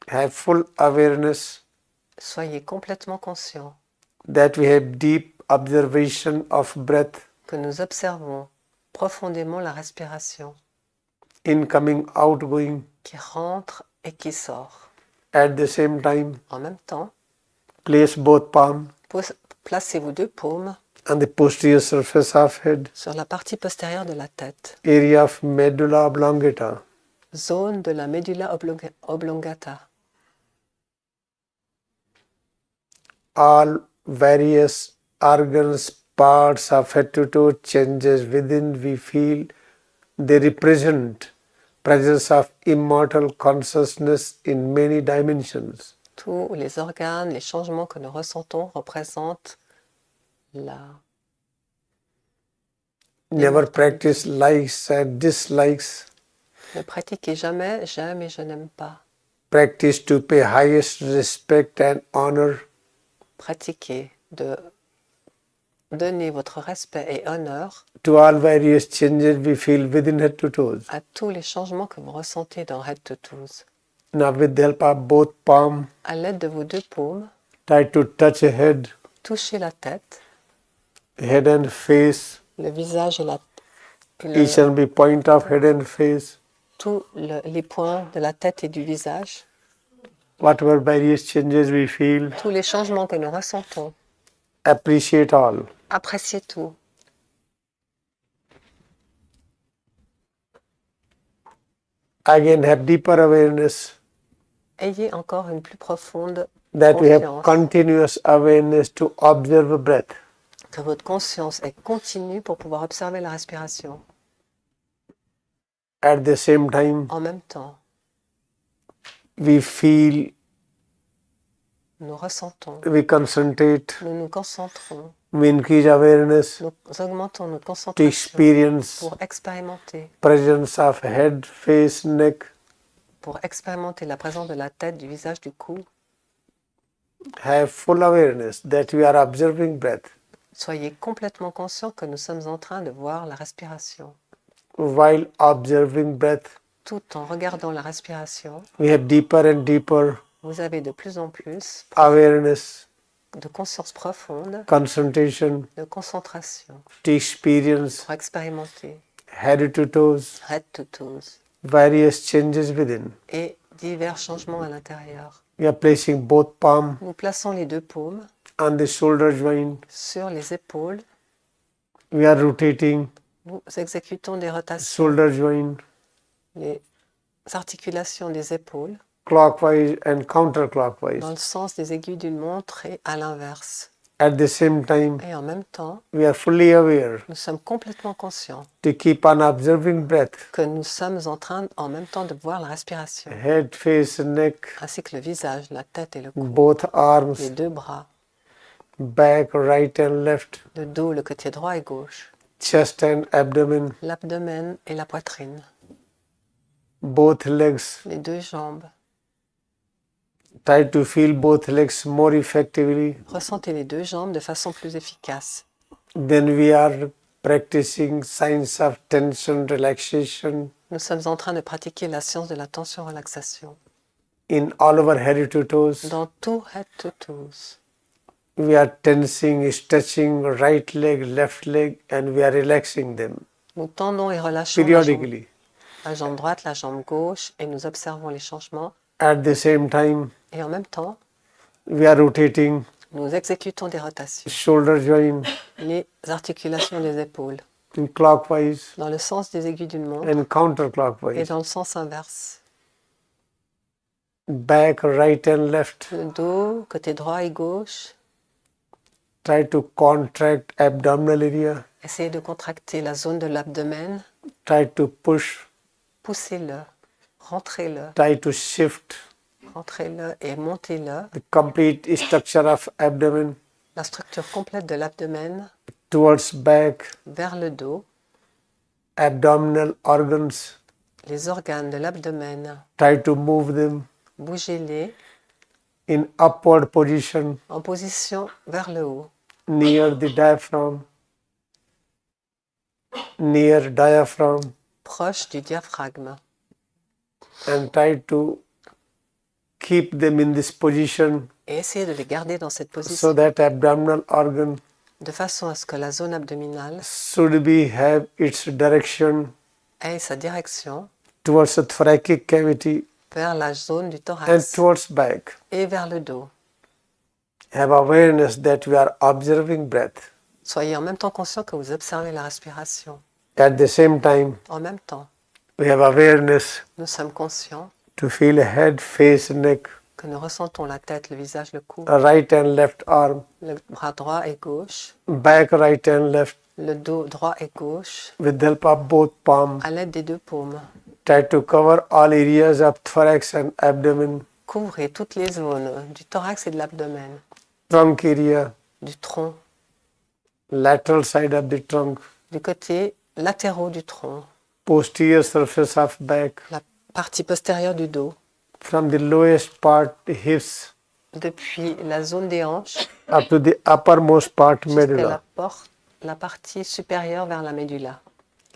Have full awareness Soyez complètement conscients that we have deep observation of breath, que nous observons profondément la respiration incoming, outgoing. qui rentre et qui sort. At the same time, En même temps, place both palms placez-vous deux paumes on the posterior surface of head, sur la partie postérieure de la tête, area of medulla oblongata. zone de la médulla oblongata. All various organs, parts of head to toe changes within we feel they represent presence of immortal consciousness in many dimensions. Tous les organes, les changements que nous ressentons représentent la... Never practice likes and dislikes. Ne pratiquez jamais, j'aime et je n'aime pas. Practice to pay highest respect and honor. Pratiquez de donner votre respect et honneur To all various changes we feel within head to toes. à tous les changements que vous ressentez dans head to toes. Now with the help of both palms, À l'aide de vos deux paumes, try to touch a head, touchez la tête, head and face, le visage et each and every point of head and face. tous les points de la tête et du visage, Whatever various changes we feel, tous les changements que nous ressentons. appreciate all. Appréciez tout. Again, have deeper awareness. Ayez encore une plus profonde that we have confiance, continuous awareness to observe breath. que votre conscience est continue pour pouvoir observer la respiration. At the same time, En même temps, we feel, nous ressentons, we concentrate, nous nous concentrons, we increase awareness nous augmentons notre to concentration experience pour expérimenter presence of head, face, neck. la présence de la tête, du visage, du cou. Have full awareness that we are observing breath. Soyez complètement conscient que nous sommes en train de voir la respiration. While observing breath, Tout en regardant la respiration, we have deeper and deeper vous avez de plus en plus awareness, de conscience profonde, concentration de concentration to experience pour expérimenter head to toes, head to toes various changes within. et divers changements à l'intérieur. We are placing both palms Nous plaçons les deux paumes on the shoulder joint. sur les épaules. We are rotating Nous exécutons des rotations, shoulder joint les articulations des épaules clockwise and dans counterclockwise. le sens des aiguilles d'une montre et à l'inverse. At the same time, Et en même temps, we are fully aware nous sommes complètement conscients to keep on observing breath, que nous sommes en train, en même temps, de voir la respiration, head, face, neck, ainsi que le visage, la tête et le cou, both les arms, deux bras, back, right and left, le dos, le côté droit et gauche, chest and abdomen, l'abdomen et la poitrine, both legs. les deux jambes. Try to feel both legs more effectively. Ressentez les deux jambes de façon plus efficace. Then we are practicing signs of tension, relaxation Nous sommes en train de pratiquer la science de la tension-relaxation. in all our head to toes. Dans tout head to toes, We are tensing, stretching right leg, left leg, and we are relaxing them nous tendons et relâchons periodically. la jambe droite, la jambe gauche, et nous observons les changements. At the same time, Et en même temps, we are rotating nous exécutons des rotations, shoulder joint les articulations des épaules, in clockwise dans le sens des aiguilles d'une montre and et counterclockwise. dans le sens inverse. Back, right and left. Le dos, côté droit et gauche. Try to contract abdominal area. Essayez de contracter la zone de l'abdomen. Try to push. Poussez-le, rentrez-le, Try to shift rentrez-le et montez-le. the complete structure of abdomen La structure complète de l'abdomen towards back, vers le dos. abdominal organs. Les organes de l'abdomen, Try to move them bougez-les in upward position en position vers le haut, near the diaphragm. Near diaphragm, proche du diaphragme. and try to keep them in this position Et essayez de les garder dans cette so position that abdominal organ de façon à ce que la zone abdominale should be have its direction ait sa direction towards the thoracic cavity vers la zone du and thorax towards back. et vers le dos. Have awareness that we are observing breath. Soyez en même temps conscient que vous observez la respiration. At the same time, En même temps, we have awareness nous sommes conscients to feel head, face, neck, que nous ressentons la tête, le visage, le cou, right and left arm, le bras droit et gauche, back, right and left, le dos droit et gauche, with the help of both palms. à l'aide des deux paumes. Try to cover all areas of thorax and abdomen, Couvrez toutes les zones du thorax et de l'abdomen, trunk area, du tronc, lateral side of the trunk, du côté latéraux du tronc, posterior surface of back, la partie postérieure du dos, from the lowest part, the hips, depuis la zone des hanches up to the uppermost part, jusqu'à medulla. la partie supérieure vers la médulla.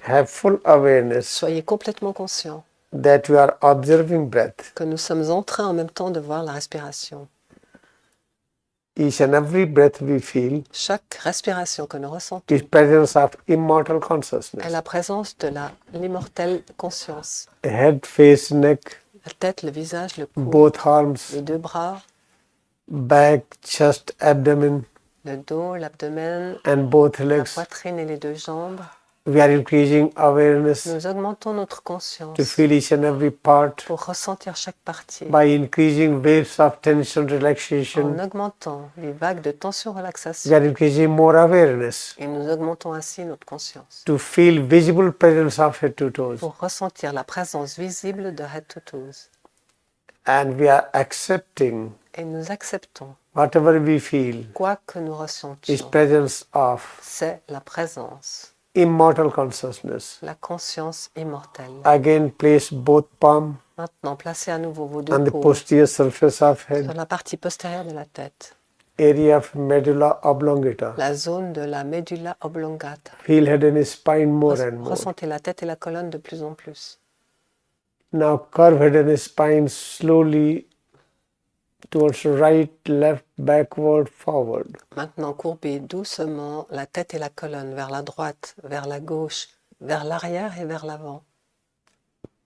Have full awareness Soyez complètement conscient that we are observing breath. que nous sommes en train en même temps de voir la respiration. Each and every breath we feel Chaque respiration que nous ressentons is presence of immortal est consciousness. la présence de l'immortelle conscience. Head, face, neck, La tête, le visage, le cou, both arms, les deux bras, back, chest, abdomen, le dos, l'abdomen, and both la legs. poitrine et les deux jambes. We are increasing awareness Nous augmentons notre to conscience feel each and every part pour ressentir chaque partie by increasing waves of tension, en relaxation. augmentant les vagues de We tension-relaxation. are increasing more awareness Et nous augmentons ainsi notre conscience to feel visible presence of head to toes. pour ressentir la présence visible de head to toes. And we are accepting Et nous acceptons, whatever we feel quoi que nous is ressentions, presence of c'est la présence, immortal consciousness. la conscience immortelle. Again, place both palm Maintenant, placez à nouveau vos deux on the paumes posterior surface of sur head, la partie postérieure de la tête, area of medulla oblongata. la zone de la médulla oblongata. Feel head and spine more and more. Ressentez la tête et la colonne de plus en plus. Now curve head and spine slowly towards right, left, backward, forward. Maintenant, courbez doucement la tête et la colonne vers la droite, vers la gauche, vers l'arrière et vers l'avant.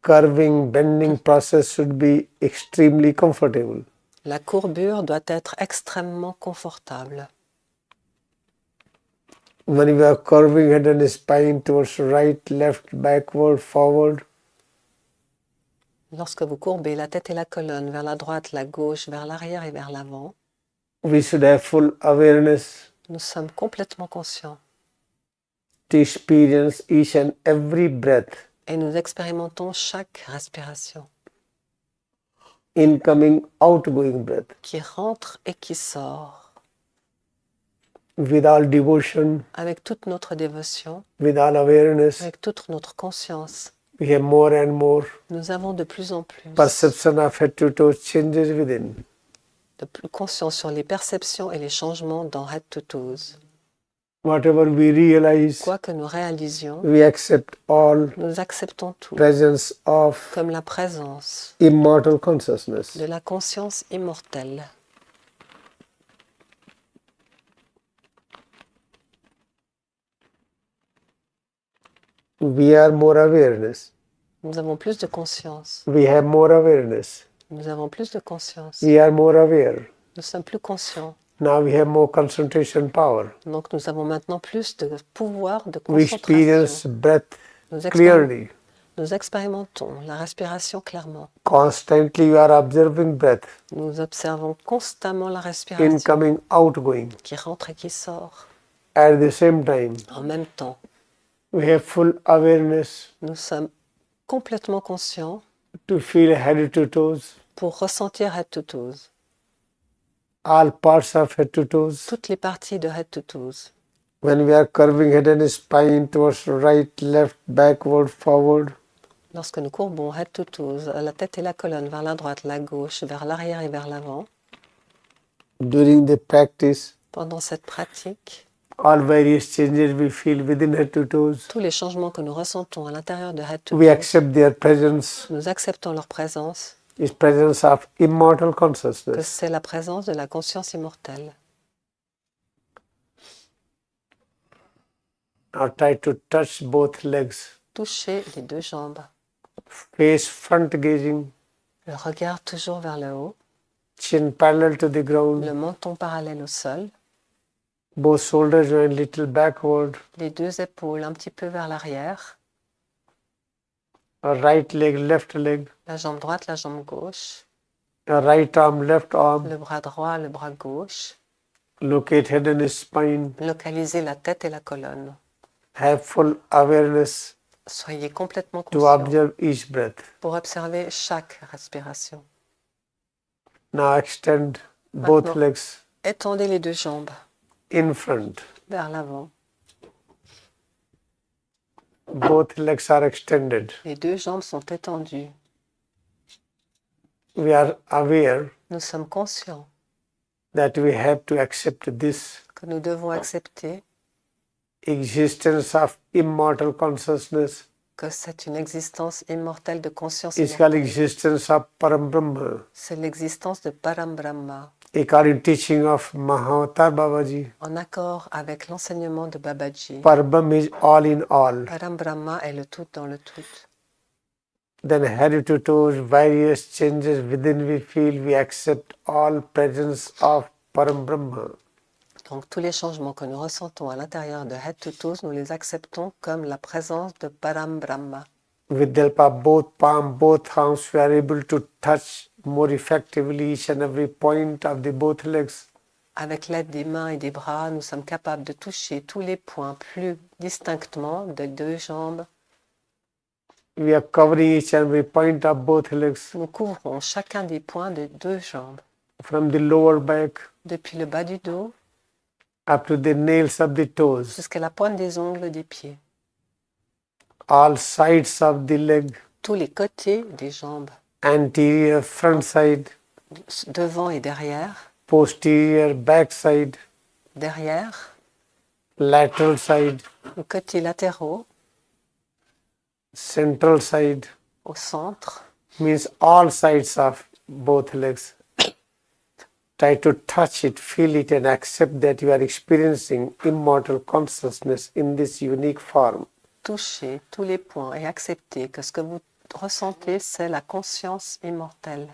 Curving, bending process should be extremely comfortable. La courbure doit être extrêmement confortable. When we are curving head and spine towards right, left, backward, forward, Lorsque vous courbez la tête et la colonne vers la droite, la gauche, vers l'arrière et vers l'avant, we should have full awareness nous sommes complètement conscients to experience each and every breath, et nous expérimentons chaque respiration incoming, outgoing breath, qui rentre et qui sort with all devotion, avec toute notre dévotion, with all awareness. avec toute notre conscience. We have more and more Nous avons de plus en plus perception of head to toe changes within. de plus conscience sur les perceptions et les changements dans head to toes. Whatever we realize, Quoi que nous réalisions, we accept all nous acceptons tout presence of comme la présence immortal consciousness. de la conscience immortelle. We are more awareness. Nous avons plus de conscience. We have more awareness. Nous avons plus de conscience. We are more aware. Nous sommes plus conscients. Now we have more concentration power. Donc nous avons maintenant plus de pouvoir de We experience concentration. breath Nous, clearly. nous expérimentons la respiration clairement. Constantly you are observing breath, Nous observons constamment la respiration incoming, outgoing. qui rentre et qui sort At the same time, en même temps. we have full awareness Nous sommes complètement conscients to feel head to toes, pour ressentir head to toes, all parts of head to toes. toutes les parties de head to toes. When we are curving head and spine towards right, left, backward, forward, Lorsque nous courbons head to toes, la tête et la colonne vers la droite, la gauche, vers l'arrière et vers l'avant, during the practice, pendant cette pratique, all various changes we feel within head to toes, tous les changements que nous ressentons à l'intérieur de head to we toes, accept their presence nous acceptons leur présence, is presence of immortal que consciousness. c'est la présence de la conscience immortelle. Now try to touch both legs, Touchez les deux jambes, face front gazing, le regard toujours vers le haut, chin parallel to the ground, le menton parallèle au sol, both shoulders joined little backward, les deux épaules un petit peu vers l'arrière, a right leg, left leg, la jambe droite, la jambe gauche, a right arm, left arm, le bras droit, le bras gauche. locate head and spine, Localisez la tête et la colonne. have full awareness Soyez complètement to conscient observe each breath. pour observer chaque respiration. Now extend both Maintenant. legs Étendez les deux jambes in front. vers l'avant. Both legs are extended. Les deux jambes sont étendues. We are aware Nous sommes conscients that we have to accept this que nous devons accepter existence of immortal consciousness. que c'est une existence immortelle de conscience It's called immortelle. existence of Param Brahma. C'est l'existence de Param Brahma, According teaching of Mahavatar Babaji, en accord avec l'enseignement de Babaji. Param is all in all. Param Brahma est le tout dans le tout. Then head to toes, various changes within we feel, we accept all presence of Param Brahma. Donc tous les changements que nous ressentons à l'intérieur de Head to Toes, nous les acceptons comme la présence de Param Brahma. With the help of both palm, both arms, we are able to touch more effectively each and every point of the both legs. Avec l'aide des mains et des bras, nous sommes capables de toucher tous les points plus distinctement de deux jambes. We are covering each and every point of both legs. Nous couvrons chacun des points de deux jambes, From the lower back depuis le bas du dos up to the nails of the toes. jusqu'à la pointe des ongles des pieds. All sides of the leg, Tous les côtés des jambes, anterior, front side, devant et derrière, posterior, back side, derrière, lateral side, les côtés latéraux, central side, au centre, means all sides of both legs. Try to touch it, feel it, and accept that you are experiencing immortal consciousness in this unique form. toucher tous les points et accepter que ce que vous ressentez, c'est la conscience immortelle.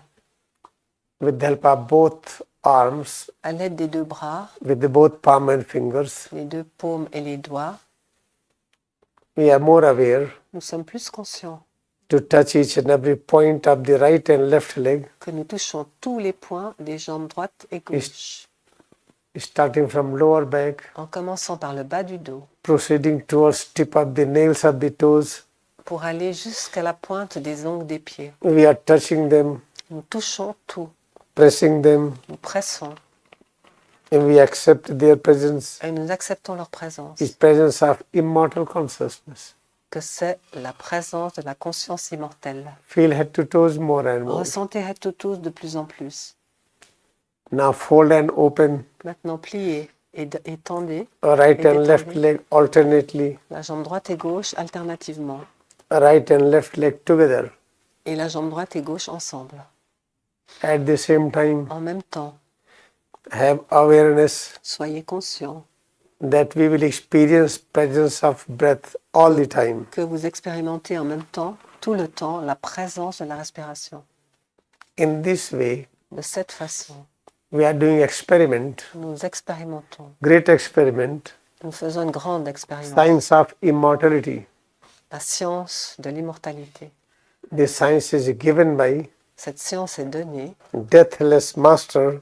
With the help of both arms, À l'aide des deux bras, with the both palm and fingers, les deux paumes et les doigts, we are more aware nous sommes plus conscients to touch each and every point of the right and left leg, que nous touchons tous les points des jambes droite et gauche, starting from lower back, en commençant par le bas du dos, proceeding towards tip of the nails of the toes. pour aller jusqu'à la pointe des ongles des pieds. We are touching them, Nous touchons tout, pressing them, nous pressons and we accept their presence, et nous acceptons leur présence, is presence of immortal consciousness. que c'est la présence de la conscience immortelle. Feel head to toes more and more. Ressentez Head to Toes de plus en plus. Now fold and open, Maintenant, pliez et tendez right Et and left détendez. leg alternately, la jambe droite et gauche alternativement right and left leg together. et la jambe droite et gauche ensemble. At the same time, En même temps, have awareness soyez conscient that we will experience presence of breath all the time. que vous expérimentez en même temps, tout le temps, la présence de la respiration. In this way, De cette façon, we are doing experiment, nous expérimentons. great experiment, Nous faisons une grande expérience. science of immortality. La science de l'immortalité. This science is given by Cette science est donnée, deathless master,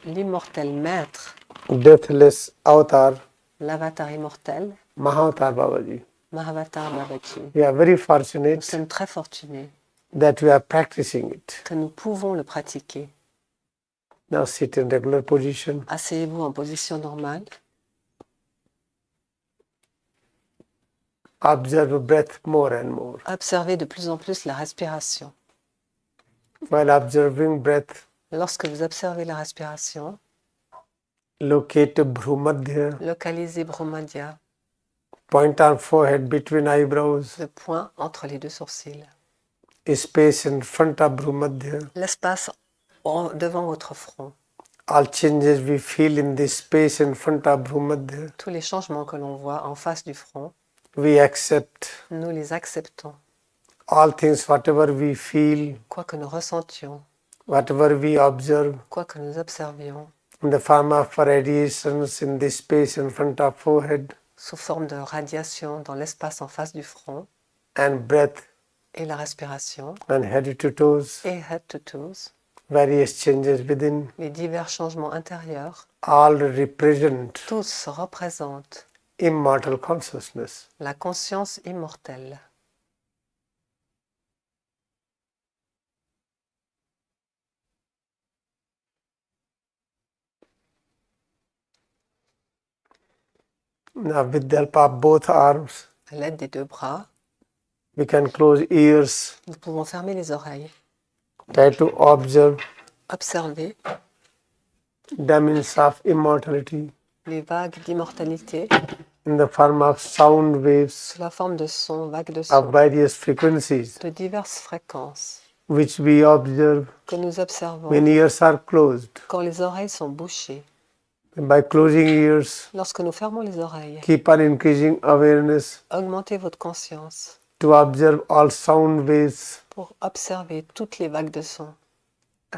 l'immortel maître, deathless avatar, l'avatar immortel, Mahavatar Babaji. Mahavatar Babaji. We are very Nous fortunate sommes très fortunés that we are practicing it. que nous pouvons le pratiquer. Now sit in regular position. Asseyez-vous en position normale. Observe breath more and more. Observez de plus en plus la respiration. While observing breath, Lorsque vous observez la respiration, locate Bhrumadhya, localisez Brahmadhya, point on forehead between eyebrows, le point entre les deux sourcils. space in front of Bhrumadhya. L'espace devant votre front. All changes we feel in this space in front of Bhrumadhya, Tous les changements que l'on voit en face du front, we accept. nous les acceptons. All things, whatever we feel, Quoi que nous ressentions, whatever we observe, quoi que nous observions, in the form of radiations in this space in front of forehead, sous forme de radiation dans l'espace en face du front, and breath, et la respiration, and head to toes, et Head to Toes, various changes within, les divers changements intérieurs, all represent tous représentent immortal consciousness. la conscience immortelle. Now, with the help of both arms, À l'aide des deux bras, we can close ears, nous pouvons fermer les oreilles, try to observe observer dimensions of immortality les vagues d'immortalité in the form of sound waves sous la forme de sons, vagues de of sons, various frequencies, de diverses fréquences which we observe que nous observons when ears are closed. quand les oreilles sont bouchées. By closing ears, Lorsque nous fermons les oreilles, keep on increasing awareness augmentez votre conscience to observe all sound waves pour observer toutes les vagues de sons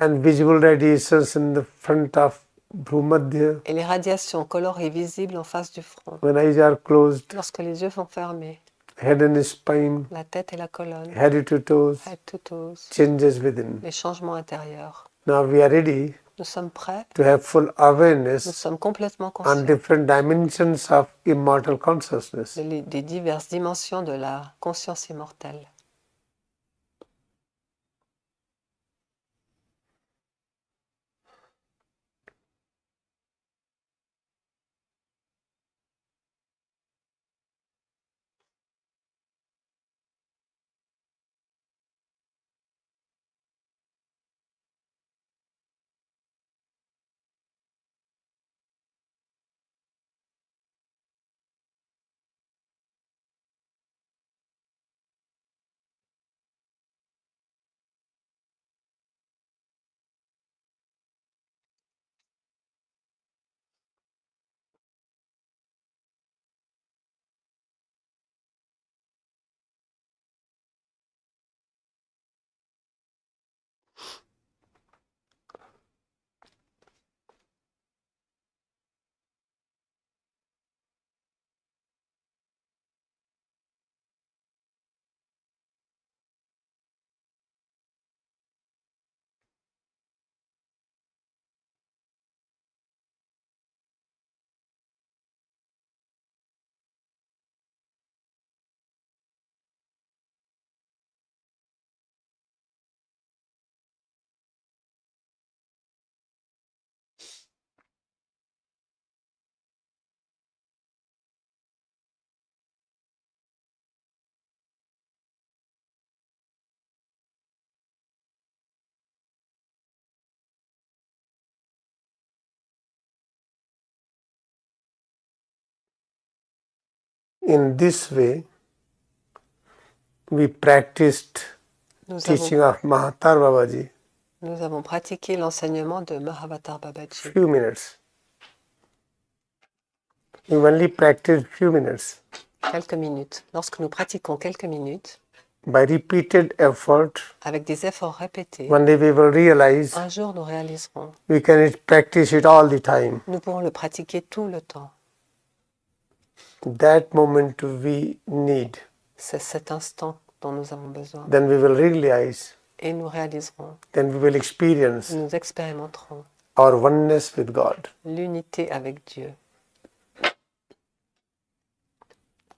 and visual radiations in the front of bhrumadhya. Et les radiations colorées visibles en face du front. When eyes are closed, Lorsque les yeux sont fermés, head and spine, la tête et la colonne, head to toes, head to toes, changes within. les changements intérieurs. Now we are ready Nous sommes prêts, to have full nous awareness sommes complètement on conscients different dimensions of immortal consciousness. des diverses dimensions de la conscience immortelle. In this way, we practiced Nous teaching of Mahatar Babaji avons pratiqué l'enseignement de Mahavatar Babaji. few minutes. We only practiced few minutes. Quelques minutes. Lorsque nous pratiquons quelques minutes, By repeated effort, avec des efforts répétés, one day we will realize un jour nous réaliserons. we can practice it all the time. Nous pourrons le pratiquer tout le temps. That moment we need. C'est cet instant dont nous avons besoin. Then we will realize, Et nous réaliserons, then we will experience nous expérimenterons our oneness with God. l'unité avec Dieu.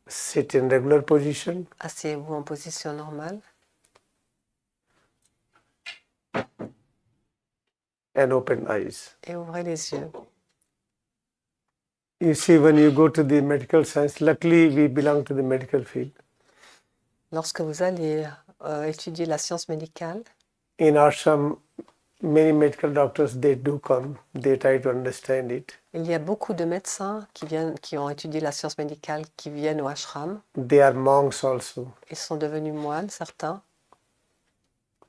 Sit in regular position. Asseyez-vous en position normale And open eyes. et ouvrez les yeux. You see, when you go to the medical science, luckily we belong to the medical field. Lorsque vous allez étudier la science médicale, In ashram, many medical doctors, they do come. They try to understand it. il y a beaucoup de médecins qui ont étudié la science médicale qui viennent au ashram. They are monks also. Ils sont devenus moines, certains.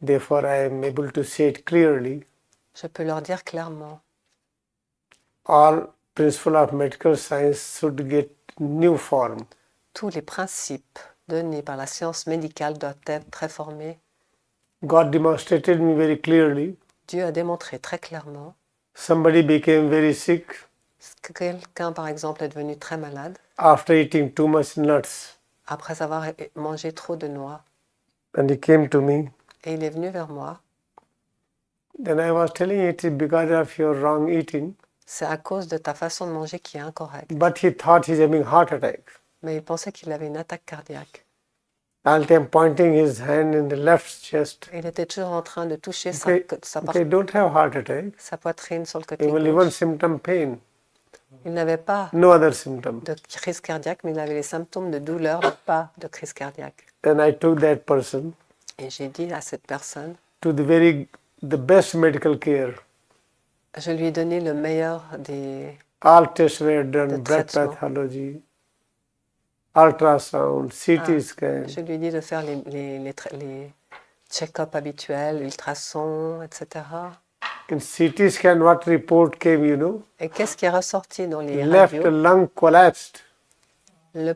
Therefore, I am able to say it clearly. Je peux leur dire clairement, All principles of medical science should get new form. tous les principes donnés par la science médicale doivent être réformés. God demonstrated me very clearly. Dieu a démontré très clairement Somebody became very sick que quelqu'un, par exemple, est devenu très malade after eating too much nuts. après avoir mangé trop de noix. And he came to me. Et il est venu vers moi. Then I was telling it is because of your wrong eating. C'est à cause de ta façon de manger qui est incorrecte. But he thought he's having heart attack. Mais il pensait qu'il avait une attaque cardiaque. All the time pointing his hand in the left chest. Il était toujours en train de toucher They don't have heart attack. sa poitrine sur le côté Only one gauche. symptom, pain. Il n'avait pas No other symptom. de crise cardiaque, mais il avait les symptômes de douleur, mais pas de crise cardiaque. Then I took that person Et j'ai dit à cette personne, to the best medical care. je lui ai donné le meilleur des... All tests were done, The blood traitement. pathology, ultrasound, CT scan. Je lui ai dit de faire les check-up habituels, ultrasons, etc. In CT scan, what report came, you know? Et qu'est-ce qui est ressorti dans les Left radios? lung collapsed. Le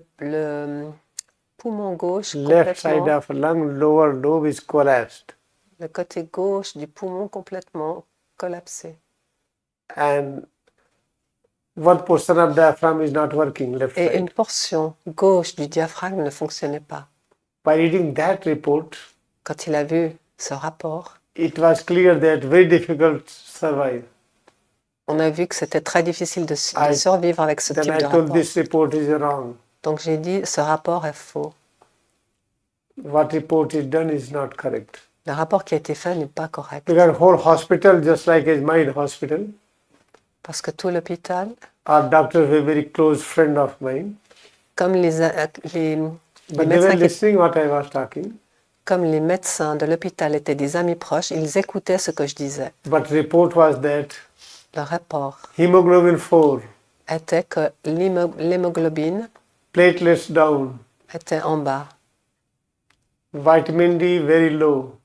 poumon gauche Left side complètement, of lung lower lobe is collapsed. le côté gauche du poumon complètement collapsé. And one portion of diaphragm is not working, left Et side. une portion gauche du diaphragme ne fonctionnait pas. By reading that report, Quand il a vu ce rapport, it was clear that very difficult to survive. on a vu que c'était très difficile de survivre avec ce Then type I de told rapport. this report is wrong. Donc j'ai dit, ce rapport est faux. What report is done is not correct. Le rapport qui a été fait n'est pas correct. Because whole hospital, just like as mine hospital, Parce que tout l'hôpital, our doctors were very close friend of mine. comme les But they were médecins listening what I was talking. comme les médecins de l'hôpital étaient des amis proches, ils écoutaient ce que je disais. But report was that Le rapport hemoglobin 4, était que l'hémoglobine platelets down, était en bas, vitamin D very low,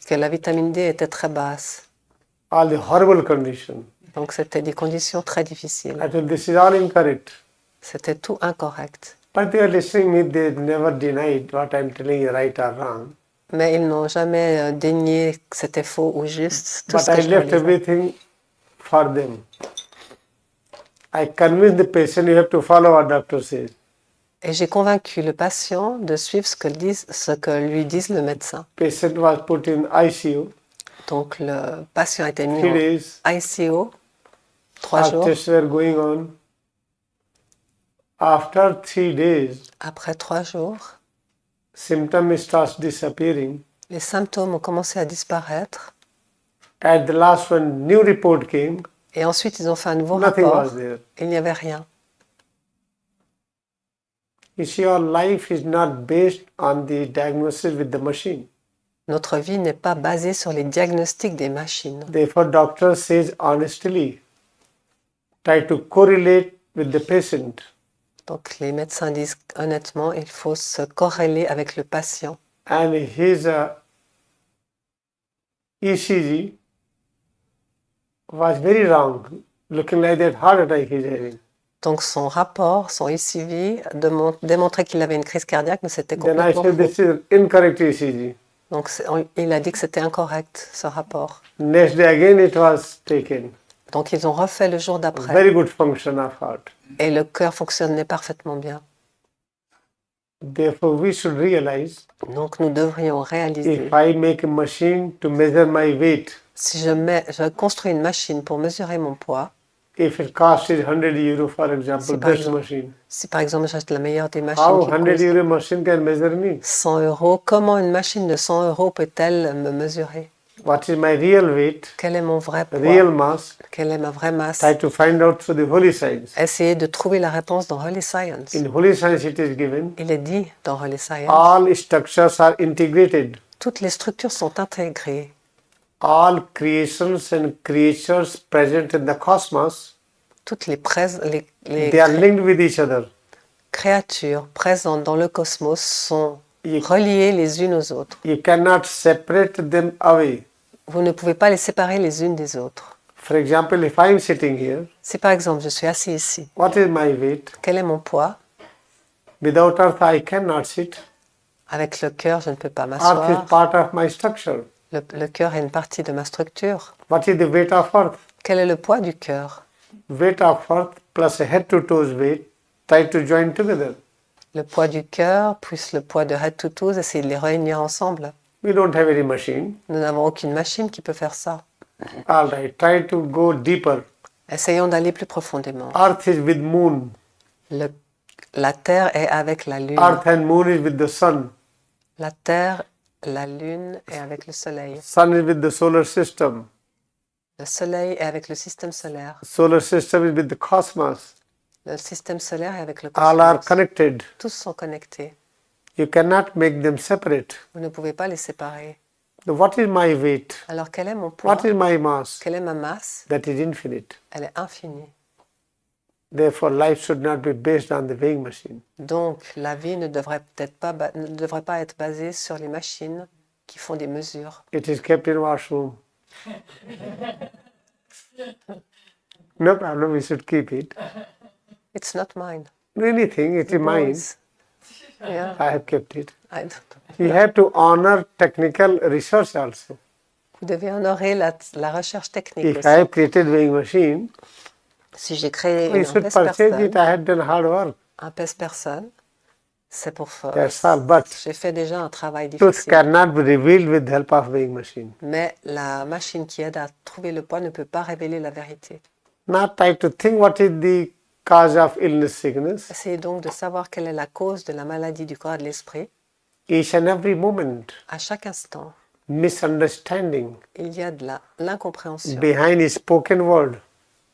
que la vitamine D était très basse. all the horrible conditions. Donc c'était des conditions très difficiles. I told this is all incorrect. C'était tout incorrect. But they are listening me, they never denied what I'm telling you right or wrong. Mais ils n'ont jamais dénié que c'était faux ou juste. Tout But ce que I je leur left disais. everything for them. I convinced the patient you have to follow what doctor says. Et j'ai convaincu le patient de suivre ce que lui disent le médecin. Patient was put in ICU, Donc le patient a été mis 3 days. en ICO 3 Our jours. tests were going on. After 3 days, Après 3 jours, symptoms start disappearing. les symptômes ont commencé à disparaître. At the last one, new report came. Et ensuite, ils ont fait un nouveau Nothing rapport. was there. Il n'y avait rien. You see, our life is not based on the diagnosis with the machine. Notre vie n'est pas basée sur les diagnostics des machines. Therefore, doctor says honestly, try to correlate with the patient. Donc les médecins disent honnêtement, il faut se corréler avec le patient. And his ECG was very wrong, looking like that heart attack he's having. Donc son rapport, son ECV, démontrait qu'il avait une crise cardiaque, mais c'était Then I complètement said, faux. this is incorrect ECG. Donc il a dit que c'était incorrect, ce rapport. Next day again it was taken. Donc ils ont refait le jour d'après. Very good function of heart. Et le cœur fonctionnait parfaitement bien. Therefore, we should realize Donc nous devrions réaliser, if I make a machine to measure my weight, si je construis une machine pour mesurer mon poids, if it costs is 100 euro, for example, Si par best exemple- machine, si par exemple j'achète la meilleure des machines how qui 100 coûte euro machine can measure me? 100 €, comment une machine de 100 € peut-elle me mesurer? What is my real weight, Quel est mon vrai poids? real mass? Quelle est ma vraie masse? Try to find out through the Holy Science. Essayez de trouver la réponse dans Holy Science. In Holy Science, it is given. Il est dit dans Holy Science, All structures are integrated. toutes les structures sont intégrées. All creations and creatures present in the cosmos, Toutes les they are linked with each other. créatures présentes dans le cosmos sont You, reliées les unes aux autres. you cannot separate them away. Vous ne pouvez pas les séparer les unes des autres. For example, if I am sitting here, Si par exemple je suis assis ici, what is my weight? quel est mon poids? Without earth, I cannot sit. Avec le cœur, je ne peux pas Earth is m'asseoir. part of my structure. Le cœur est une partie de ma structure. What is the weight of earth? Quel est le poids du cœur? Weight of earth plus a head to toes weight, try to join together. Le poids du cœur plus le poids de head to toes, essayez de les réunir ensemble. We don't have any machine. Nous n'avons aucune machine qui peut faire ça. All right, try to go deeper. Essayons d'aller plus profondément. Earth is with moon. La Terre est avec la Lune. Earth and moon is with the sun. La Terre, la Lune est avec le Soleil. Sun is with the solar system. Le Soleil est avec le système solaire. Solar system is with the cosmos. Le système solaire est avec le All are cosmos. connected. Tous sont connectés. You cannot make them separate. Vous ne pouvez pas les séparer. What is my weight? Alors quel est mon poids? What is my mass? Quelle est ma masse? That is infinite. Elle est infinie. Therefore, life should not be based on the weighing machine. Donc la vie ne devrait pas être basée sur les machines qui font des mesures. It is kept in washroom. No problem, we should keep it. It's not mine. Anything, it is mine. Boys. Yeah, I have kept it. I don't- We have to honor technical research also. Vous devez honorer la recherche technique If aussi. I have created weighing machine, Si j'ai créé You un should purchase it. pèse-personne, I had done hard work. c'est pour That's all. But j'ai fait déjà un travail truth difficile. cannot be revealed with the help of weighing machine. Mais la machine qui aide à trouver le poids ne peut pas révéler la vérité. Now try to think what is the cause of illness, sickness. Essayez donc de savoir quelle est la cause de la maladie du corps et de l'esprit. Each and every moment, À chaque instant, misunderstanding il y a de l'incompréhension behind a spoken word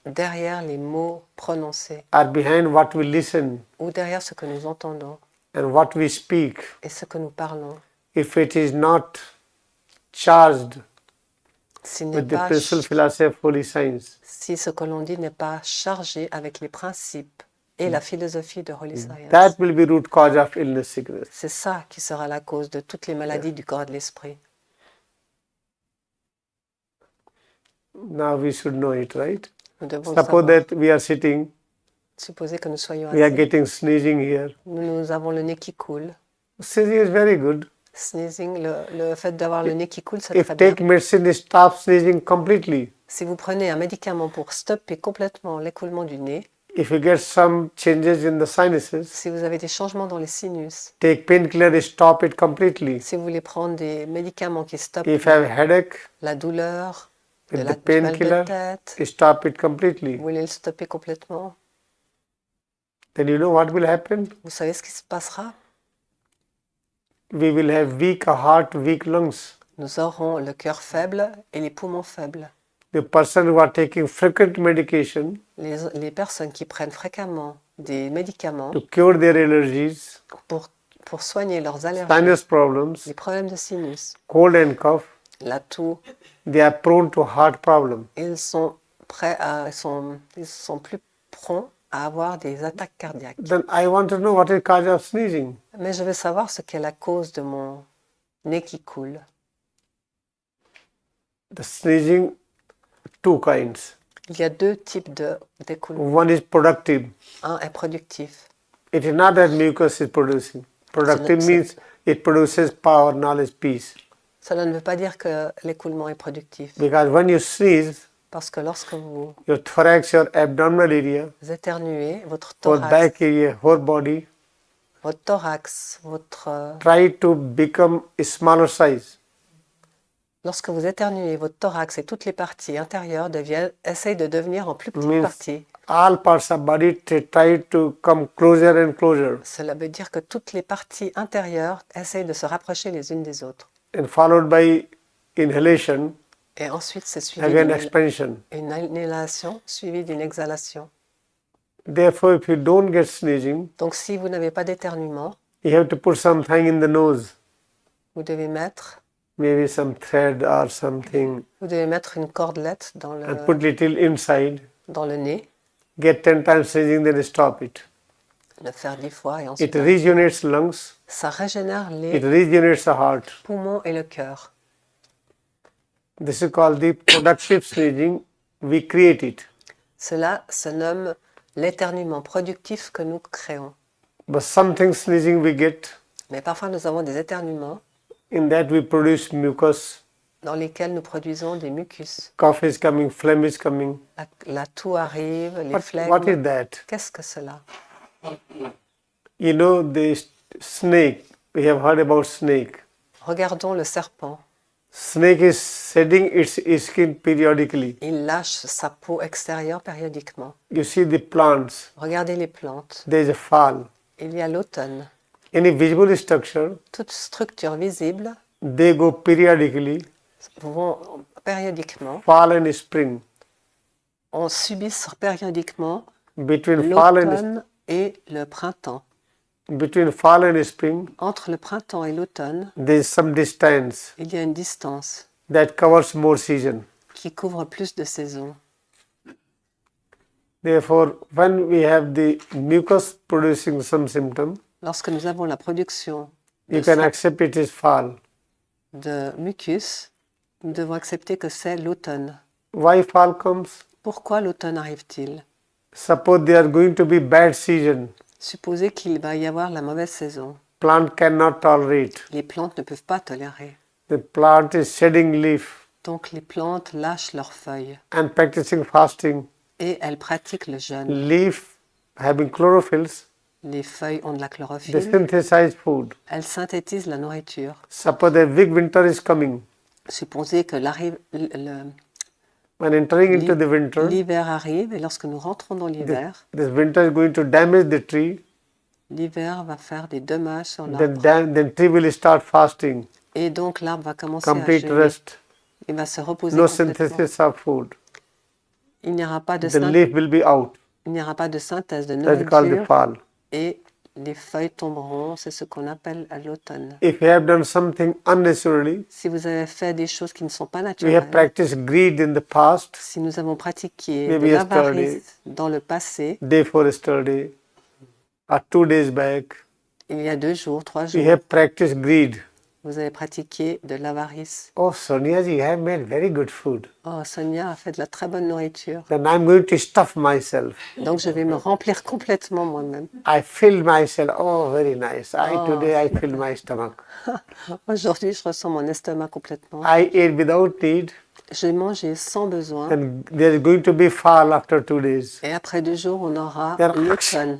derrière les mots prononcés or behind what we listen ou derrière ce que nous entendons and what we speak. et ce que nous parlons. If it is not charged S'il n'est with the pas principal philosophy of holy science, Si ce que l'on dit n'est pas chargé avec les principes et la philosophie de Holy Science, that will be root cause of illness, sickness. c'est ça qui sera la cause de toutes les maladies du corps et de l'esprit. Now we should know it, right? Nous devons le Suppose savoir. that we are sitting, Supposez que nous soyons we are assis. getting sneezing here. Nous avons le nez qui coule. Sneezing is very good. Sneezing, le fait d'avoir le nez qui coule, c'est If très bien. take medicine, stop sneezing completely. Si vous prenez un médicament pour stopper complètement l'écoulement du nez, If you get some changes in the sinuses, si vous avez des changements dans les sinus, take painkiller, stop it completely. si vous voulez prendre des médicaments qui stoppent If you have headache, la douleur, with the du mal de painkiller, tête, stop it completely. vous voulez le stopper complètement, Then you know what will happen? vous savez ce qui se passera? We will have weak heart, weak lungs. Nous aurons le cœur faible et les poumons faibles. The person who are taking frequent medication Les personnes qui prennent fréquemment des médicaments to cure their allergies, pour soigner leurs allergies, sinus problems, les problèmes de sinus, cold and cough, la toux, they are prone to heart problems. ils sont plus prompts à avoir des attaques cardiaques. Then I want to know what is cause of sneezing. Mais je veux savoir ce qu'est la cause de mon nez qui coule. The sneezing, two kinds. Il y a deux types d'écoulement. One is productive. Un est productif. It is not that mucus is producing. Productive means it produces power, knowledge, peace. Cela ne veut pas dire que l'écoulement est productif. Because when you sneeze, Parce que lorsque vous your thorax, your abdominal area, éternuez, votre or thorax, back area, whole body, try to become a smaller size. lorsque vous éternuez, votre thorax et toutes les parties intérieures essayent de devenir en plus petites Means parties. all parts of body try to come closer and closer, Cela veut dire que toutes les parties intérieures essayent de se rapprocher les unes des autres. and followed by inhalation, Et ensuite, c'est suivi again expansion. d'une inhalation suivie d'une exhalation. Therefore, if you don't get sneezing, Donc, si vous n'avez pas d'éternuement, you have to put something in the nose, vous devez mettre maybe some thread or something, une cordelette and put little inside. dans le nez, Get 10 times sneezing, then stop it. le faire 10 fois et ensuite It regenerates lungs, ça régénère it les regenerates the heart. poumons et le cœur. This is called the productive sneezing. We create it. Cela se nomme l'éternuement productif que nous créons. But something sneezing we get, Mais parfois nous avons des éternuements in that we produce mucus, dans lesquels nous produisons des mucus. cough is coming, phlegm is coming. La toux arrive, les What is flegmes. that? Qu'est-ce que cela? You know the snake, we have heard about snake. Regardons le serpent. Snake is shedding its skin periodically. Il lâche sa peau extérieure périodiquement. You see the plants, Regardez les plantes. there is a fall. Il y a l'automne. Any visible structure, Toute structure visible they go periodically, vont périodiquement, fall and spring. on subit périodiquement Between fall l'automne et le printemps. and spring, Entre le printemps et l'automne, there is some distance il y a une distance that covers more season. qui couvre plus de saisons. Therefore, when we have the mucus producing some symptom, Lorsque nous avons la production you can accept it is fall. de mucus, nous devons accepter que c'est l'automne. Why fall comes? Pourquoi l'automne arrive-t-il? Suppose there are going to be bad season. Supposez qu'il va y avoir la mauvaise saison. Plant cannot tolerate. Les plantes ne peuvent pas tolérer. The plant is shedding leaf Donc les plantes lâchent leurs feuilles. and practicing fasting. Et elles pratiquent le jeûne. Leaf having chlorophylls, Les feuilles ont de la they chlorophylle. synthesize food. Elles synthétisent la nourriture. Suppose a big winter is coming. Supposez que When entering into the winter, l'hiver arrive et lorsque nous rentrons dans l'hiver, this winter is going to damage the tree. l'hiver va faire des dommages sur l'arbre. Then tree will start fasting. Et donc l'arbre va commencer à Complete jeûner. rest. Il va se reposer No complètement. synthesis of food. Il n'y aura pas de The synthèse. leaf will be out. Il n'y aura pas de synthèse de That's called the nourriture fall. et les feuilles tomberont. C'est ce qu'on appelle à l'automne. If you have done something unnaturally, Si vous avez fait des choses qui ne sont pas we have naturelles, practiced greed in the past, si nous avons pratiqué de Maybe l'avarice dans le passé, day before yesterday, or 2 days back, il y a 2 jours, 3 we jours, have practiced greed. vous avez pratiqué de l'avarice. Oh, Soniaji, you have made very good food. Oh, Sonia a fait de la très bonne nourriture. Then I'm going to stuff myself. Donc je vais me remplir complètement moi-même. I fill myself. Oh, very nice. Today I fill my stomach. Aujourd'hui, je ressens mon estomac complètement. I ate without need. J'ai mangé sans besoin. And there is going to be fall after 2 days. Et après 2 jours, on aura Then- l'automne.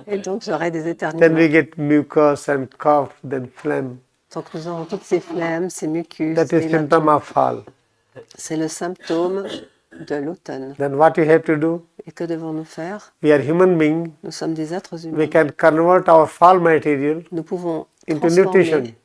Et donc, j'aurai des Then éternuements. we get mucus and cough, then phlegm. Donc, nous aurons toutes ces flemmes, ces mucus. That is et la symptom toux. of fall. C'est le symptôme de l'automne. Then what you have to do? Et que devons-nous faire? We are human beings. Nous sommes des êtres We humains. can convert our fall material Nous pouvons into nutrition. transformer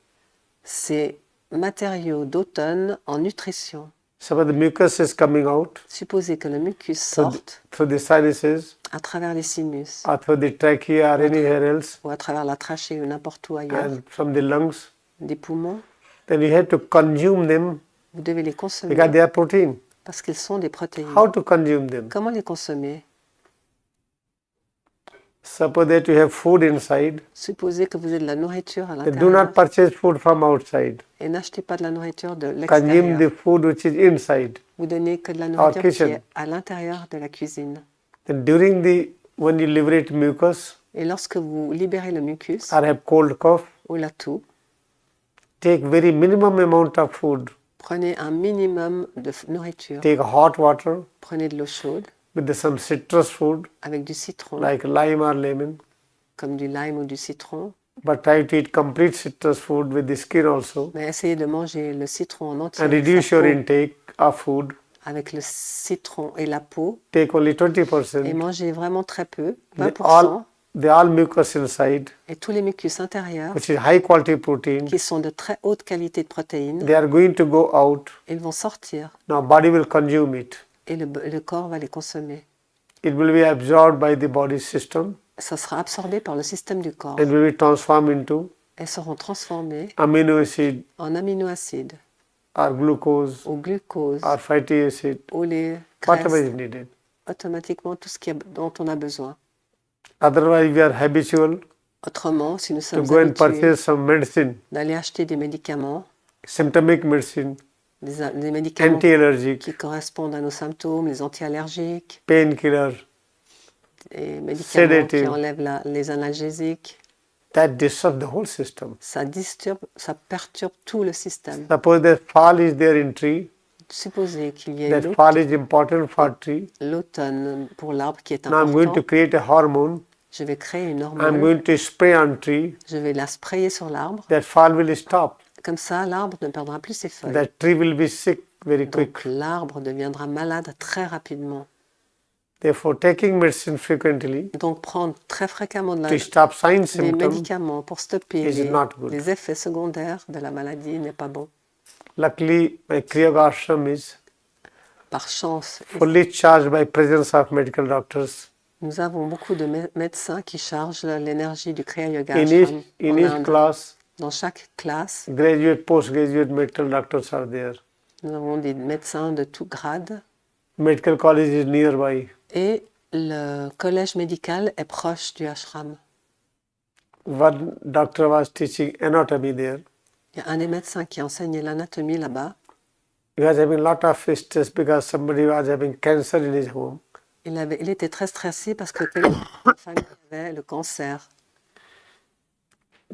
ces matériaux d'automne en nutrition. Suppose the mucus is coming out Supposez que le mucus sorte through the sinuses à travers les sinus or through the trachea or anywhere else ou à travers la trachée ou n'importe où ailleurs, and from the lungs. des poumons. Then you have to consume them Vous devez les consommer because they are protein. parce qu'ils sont des protéines. How to consume them? Comment les consommer? Suppose that you have food inside. Supposez que vous avez de la nourriture à Then do l'intérieur not purchase food from outside. et n'achetez pas de la nourriture de Consume l'extérieur. the food which is inside. Vous donnez que de la nourriture qui kitchen. est à l'intérieur de la cuisine. Then when you liberate mucus Et lorsque vous libérez le mucus or have cold cough, ou la toux, take very minimum amount of food. prenez un minimum de nourriture. Take hot water Prenez de l'eau chaude with some citrus food avec du citron, like lime or lemon. comme du lime ou du citron. But try to eat complete citrus food with the skin also. Mais essayez de manger le citron en entier And avec, reduce sa your peau, intake of food. avec le citron et la peau Take only et 20%. mangez vraiment très peu, The 20%, all mucus inside, et tous les mucus intérieurs which is high quality protein, qui sont de très haute qualité de protéines, they are going to go out. ils vont sortir Now body will consume it. et le corps va les consommer. It will be absorbed by the body system Ça sera absorbé par le système du corps and will be transformed into et seront transformés amino acid en aminoacides, or glucose au glucose, or fatty acid, au lait, whatever graisse, is needed. automatiquement tout ce dont on a besoin. Otherwise, we are habitual Autrement, si nous to sommes go and habitués purchase some medicine, d'aller acheter des médicaments, symptomic medicine, des médicaments anti-allergic, qui correspondent à nos symptômes, les anti-allergiques, painkiller, les médicaments Sédative. qui enlèvent les analgésiques, that disrupts the whole system. ça perturbe tout le système. Suppose that fall is there in tree, Supposez qu'il y ait that fall is important for tree. l'automne pour l'arbre qui est Now I'm going to important. create a hormone. Je vais créer une I'm hormone, going to spray on tree. je vais la sprayer sur l'arbre. That fall will stop. Comme ça, l'arbre ne perdra plus ses feuilles. That tree will be sick very quick. Donc l'arbre deviendra malade très rapidement. Therefore, taking medicine frequently Donc prendre très fréquemment to stop sign des symptoms, médicaments pour stopper is not good. les effets secondaires de la maladie n'est pas bon. luckily my Kriyayoga ashram is Par chance, fully charged by presence of medical doctors. nous avons beaucoup de médecins qui chargent l'énergie du Kriyayoga In Ashram in en each Inde. class, Dans chaque classe, graduate, postgraduate medical doctors are there. nous avons des médecins de tout grade Medical college is nearby. et le collège médical est proche du ashram. One doctor was teaching anatomy there. Il y a un des médecins qui enseignait l'anatomie là-bas. He was having a lot of stress because somebody was having cancer in his home. Il était très stressé parce que quelqu'un de sa famille avait le cancer.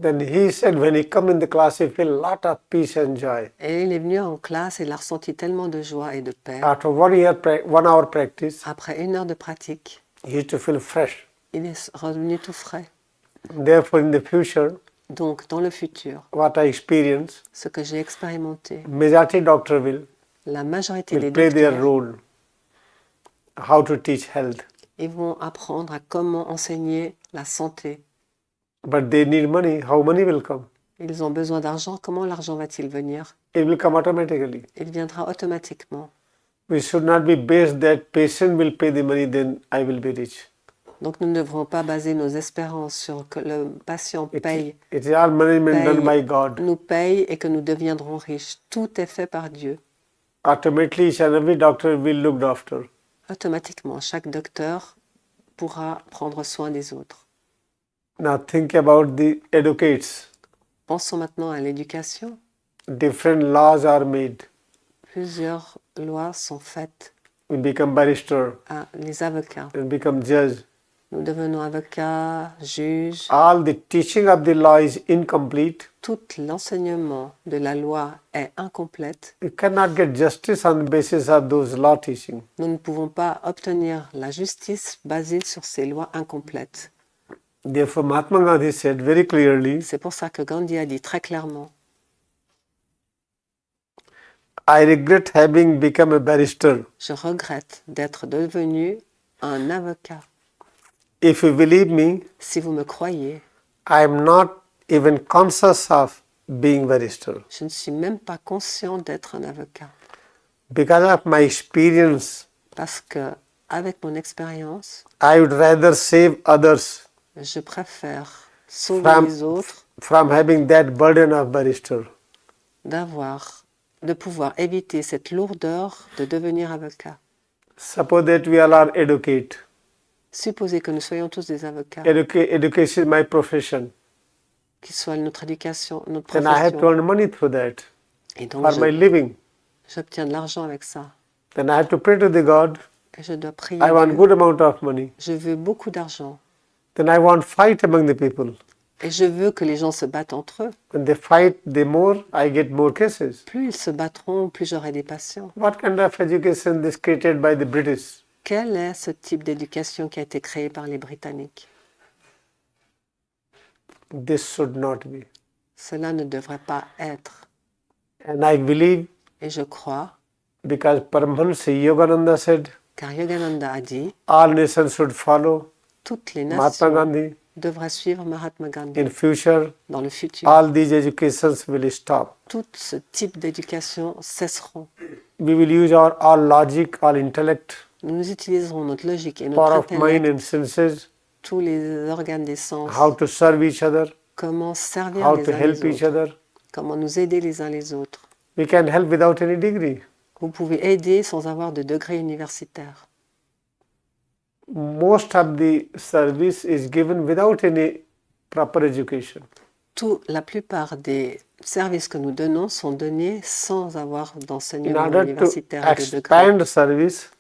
Then he said when he come in the class, he feel lot of peace and joy. Et il est venu en classe et il a ressenti tellement de joie et de paix. After 1 hour practice, Après 1 heure de pratique, he used to feel fresh. il est revenu tout frais. Therefore, in the future, Donc, dans le futur, what I experience, ce que j'ai expérimenté, majority doctor la majorité des will play their docteurs, role. How to teach health, ils vont apprendre à comment enseigner la santé. but they need money. How money will come? Ils ont besoin d'argent. Comment l'argent va-t-il venir? It will come automatically. Il viendra automatiquement. We should not be based that patient will pay the money, then I will be rich. Donc, nous ne devrons pas baser nos espérances sur que le patient paye, It is all management done by God. nous paye et que nous deviendrons riches. Tout est fait par Dieu. Automatically, each and every doctor will looked after. Automatiquement, chaque docteur pourra prendre soin des autres. Now think about the educates. Pensons maintenant à l'éducation. Different laws are made. Plusieurs lois sont faites. We become barrister Les avocats. and become judge. Nous devenons avocats, juges. All the teaching of the law is incomplete. Tout l'enseignement de la loi est incomplète. You cannot get justice on the basis of those law teaching. Nous ne pouvons pas obtenir la justice basée sur ces lois incomplètes. Therefore, Mahatma Gandhi said very clearly, C'est pour ça que Gandhi a dit très clairement, I regret having become a barrister. je regrette d'être devenu un avocat. If you believe me, Si vous me croyez, I am not even conscious of being barrister. je ne suis même pas conscient d'être un avocat. Because of my experience, Parce que, avec mon expérience, I would rather save others je préfère sauver from, les autres, from having that burden of barrister. de pouvoir éviter cette lourdeur de devenir avocat. Suppose that we all are educate. Supposez que nous soyons tous des avocats, Education is my profession. qu'il soit notre éducation, notre Then I have to profession. earn money through that Et donc, for my living. j'obtiens de l'argent avec ça. Then I have to pray to the God. Et je dois prier. I want Dieu. good amount of money. Je veux beaucoup d'argent. Then I want fight among the people. Et je veux que les gens se battent entre eux. When they fight, the more I get more cases. Plus ils se battront, plus j'aurai des patients. What kind of education this created by the British? Quel est ce type d'éducation qui a été créé par les Britanniques? This should not be. Cela ne devrait pas être. And I believe, Et je crois, because Paramahansa Yogananda said, car Yogananda a dit, all nations should follow toutes les Mahatma nations Gandhi. devraient suivre Mahatma Gandhi. In future, Dans le futur, all these educations will stop. tout ce type d'éducation cesseront. We will use our all logic, all intellect, Nous utiliserons notre logique et power notre of mind intellect, and senses, tous les organes des sens, how to serve each other, comment servir how les to uns help les each autres, other. comment nous aider les uns les autres. We can help without any degree. Vous pouvez aider sans avoir de degré universitaire. Most of the service is given without any proper education. La plupart des services que nous donnons sont donnés sans avoir In d'enseignement order to universitaire et de degré. expand service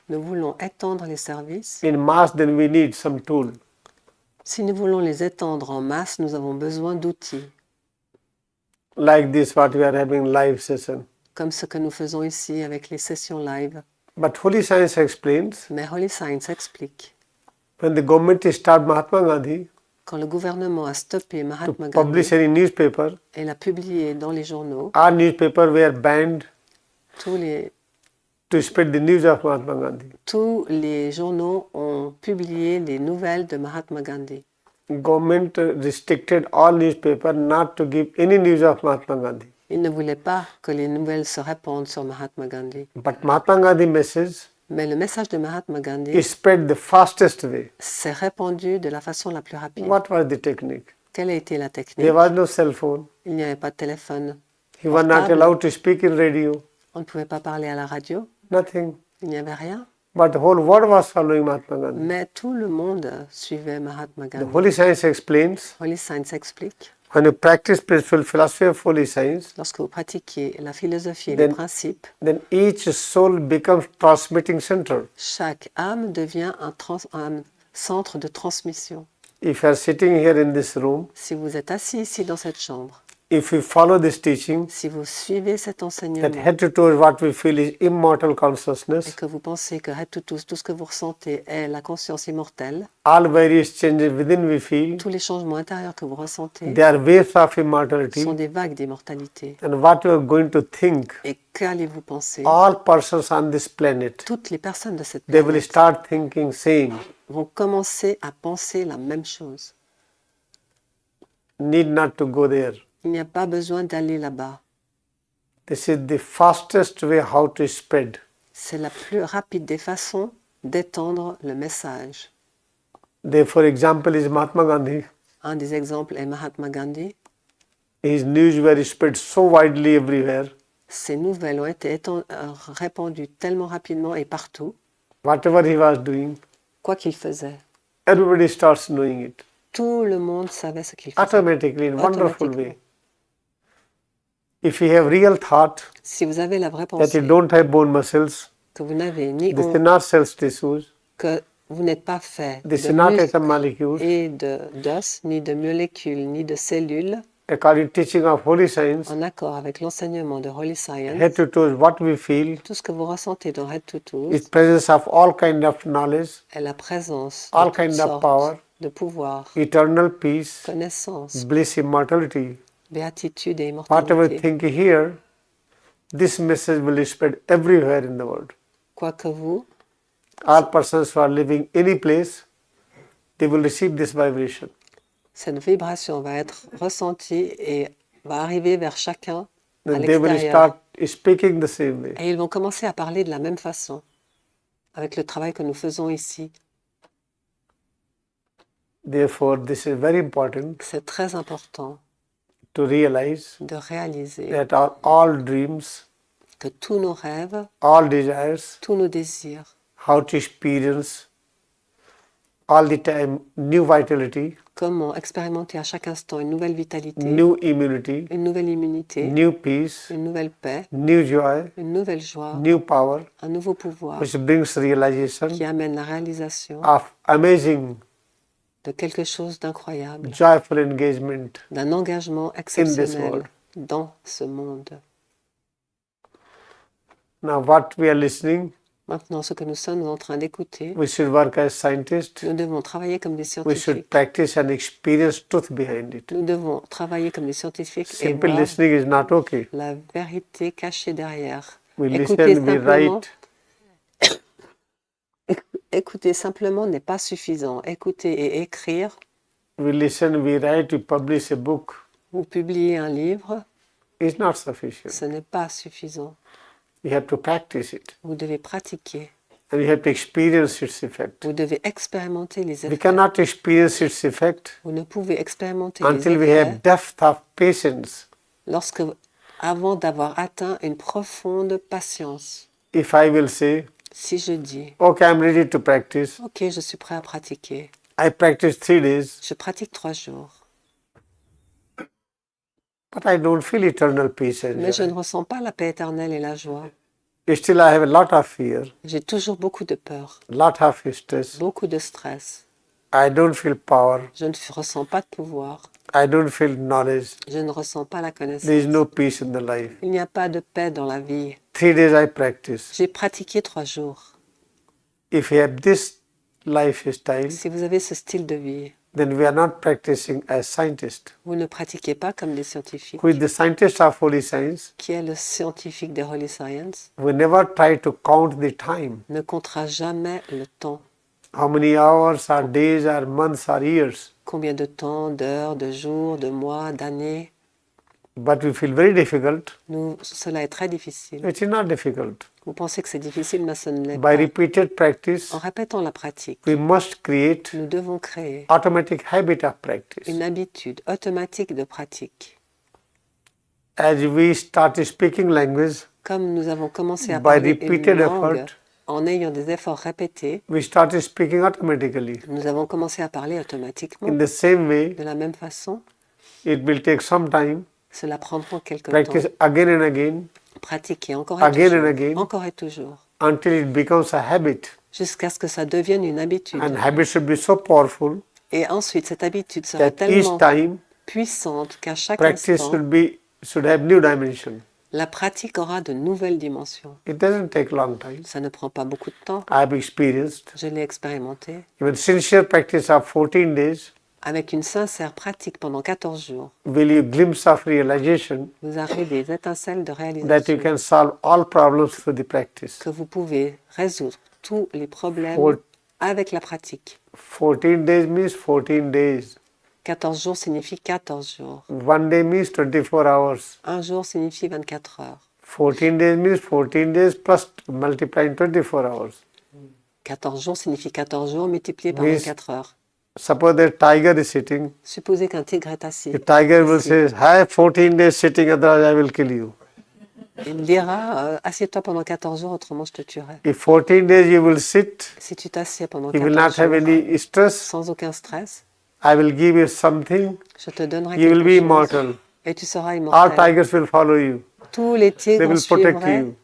Nous voulons étendre les services. in mass, then we need some tool. Si nous voulons les étendre en masse, nous avons besoin d'outils, Like this, what we are having live session. comme ce que nous faisons ici avec les sessions live. But Holy Science explains, Mais Holy Science explique, when the government stopped Mahatma Gandhi quand le gouvernement a stoppé to Mahatma publish Gandhi any newspaper, et l'a publié dans les journaux, our newspaper were banned tous les spread the news of Mahatma Gandhi. Tous les journaux ont publié les nouvelles de Mahatma Gandhi. Government restricted all newspapers not to give any news of Mahatma Gandhi. Ils ne voulaient pas que les nouvelles se répandent sur Mahatma Gandhi. But Mahatma Gandhi message Mais le message de Mahatma Gandhi is spread the fastest way. s'est répandu de la façon la plus rapide. What was the technique? Quelle a été la technique? There was no cell phone. Il n'y avait pas de téléphone. He was not Portable. allowed to speak in radio. On ne pouvait pas parler à la radio. Nothing. Il n'y avait rien. But the whole world was following Mahatma Gandhi. Mais tout le monde suivait Mahatma The Gandhi. Holy Science explains, Holy Science explique, when you practice principal philosophy of Holy Science, lorsque vous pratiquez la philosophie et les Then- principes, then each soul becomes transmitting center. chaque âme devient un centre de transmission. If you are sitting here in this room, Si vous êtes assis ici dans cette chambre, if you follow this teaching, si vous suivez cet that enseignement head to toe what we feel is immortal et consciousness, que vous pensez que head to toe, tout ce que vous ressentez est la conscience immortelle, all various changes within we feel, tous les changements intérieurs que vous ressentez they are waves of sont immortality. des vagues d'immortalité. And what you are going to think, Et qu'allez-vous penser? all persons on this planet, Toutes les personnes de cette they will planète start thinking same. vont commencer à penser la même chose. Need not to go there. Il n'y a pas besoin d'aller là-bas. This is the fastest way how to spread. C'est la plus rapide des façons d'étendre le message. There, for example, is Mahatma Gandhi. Un des exemples est Mahatma Gandhi. His news were spread so widely everywhere. Ces nouvelles ont été répandues tellement rapidement et partout, Whatever he was doing, quoi qu'il faisait. everybody starts knowing it. Tout le monde savait ce qu'il faisait. Automatically, in wonderful Automatiquement. way. If you have real thought Si vous avez la vraie that pensée you don't have bone muscles, que vous n'avez ni this is os, not cells tissues, que vous n'êtes pas fait this de is not muscles atom molecules. et d'os, ni de molécules, ni de cellules, According to teaching of Holy Science, en accord avec l'enseignement de Holy head Science, to toe, what we feel tout ce que vous ressentez dans Head to Toe is presence of all kind of knowledge, est la présence all de toutes kind of sortes power, de pouvoir, eternal peace, connaissance, bliss, immortality. béatitude et Whatever immortalité. think here, this message will spread everywhere in the world. Quoi que vous, All persons who are living any place, they will receive this vibration. cette vibration va être ressentie et va arriver vers chacun à Then they will l'extérieur. start speaking the same way. Et ils vont commencer à parler de la même façon, avec le travail que nous faisons ici. Therefore, this is very important C'est très important to realize de réaliser that all dreams, que tous nos rêves, all desires, tous nos désirs, how to experience all the time new vitality, comment expérimenter à chaque instant une nouvelle vitalité, new immunity, une nouvelle immunité, new peace, une nouvelle paix, new joy, une nouvelle joie, new power, un nouveau pouvoir which brings realization qui amène la réalisation of amazing, de quelque chose d'incroyable, joyful engagement. d'un engagement world. exceptionnel dans ce monde. Now, what we are listening, Maintenant, ce que nous sommes en train d'écouter, we should work as scientists. nous devons travailler comme des We should scientifiques. practice and experience truth behind it. Nous devons travailler comme des scientifiques et Simple voir listening is not okay. la vérité cachée derrière. We Écouter listen, we simplement, write. écouter simplement n'est pas suffisant. Écouter et écrire, We listen, we write, we publish a book ou publier un livre, is not sufficient. ce n'est pas suffisant. You have to practice it. Vous devez pratiquer. And you have to experience its effect. Vous devez expérimenter les We effets. cannot experience its effect Vous ne pouvez expérimenter les until we effets have depth of patience. avant d'avoir atteint une profonde patience. If I will say, Si je dis, okay, I'm ready to practice. ok, je suis prêt à pratiquer, I practice 3 days, je pratique 3 jours, but I don't feel eternal peace and mais je ne joy. ressens pas la paix éternelle et la joie. Still, I have a lot of fear, J'ai toujours beaucoup de peur, lot of stress. beaucoup de stress. I don't feel power. Je ne ressens pas de pouvoir, I don't feel knowledge. je ne ressens pas la connaissance. There is no peace in the life. Il n'y a pas de paix dans la vie. 3 days I practice. J'ai pratiqué 3 jours. If you have this lifestyle, Si vous avez ce style de vie, then we are not practicing as scientists. vous ne pratiquez pas comme des scientifiques. Who is the scientist of Holy Science? Qui est le scientifique des Holy Science We never try to count the time. ne comptera jamais le temps. How many hours or days or months or years. Combien de temps, d'heures, de jours, de mois, d'années. But we feel very difficult. Cela est très difficile. It is not difficult. Vous pensez que c'est difficile, mais ce ne l'est By pas. repeated practice, En répétant la pratique, we must create nous devons créer automatic habit of practice. une habitude automatique de pratique. As we start speaking language, Comme nous avons commencé à by parler une repeated langue effort, en ayant des efforts répétés, we start speaking automatically. nous avons commencé à parler automatiquement. In the same way, De la même façon, it will take some time. cela prendra quelque Practice temps. again and again Pratiquer encore et Again toujours. and again. Encore et toujours. until it becomes a habit. Jusqu'à ce que ça devienne une habitude. And habit should be so powerful Et ensuite, cette habitude sera that each tellement time puissante qu'à chaque practice instant, should have new dimension. la pratique aura de nouvelles dimensions. It doesn't take long time. Ça ne prend pas beaucoup de temps. I have experienced. Je l'ai expérimenté. Even sincere practice of 14 days Avec une sincère pratique pendant 14 jours, will you glimpse of realization vous avez des étincelles de that you réalisation can solve all problems through the practice. que vous pouvez résoudre tous les problèmes For- avec la pratique. 14 days means 14 days. 14 jours signifie 14 jours. One day means 24 hours. Un jour signifie 24 heures. 14 days means 14 days plus multiplying 24 hours. 14 jours signifie 14 jours multiplié par Oui. 24 heures. Suppose the tiger is sitting. Supposez qu'un tigre est assis. The tiger will say, "Have 14 days sitting, otherwise I will kill you." Il dira assieds-toi pendant 14 jours, autrement je te tuerai. If 14 days you will sit, Si tu t'assieds pendant you will 14 not have jours, any stress. sans aucun stress, I will give you something. je te donnerai You will quelque be chose immortal. et tu seras All immortel. tigers will follow you. Tous les They tigres will protect suivraient you.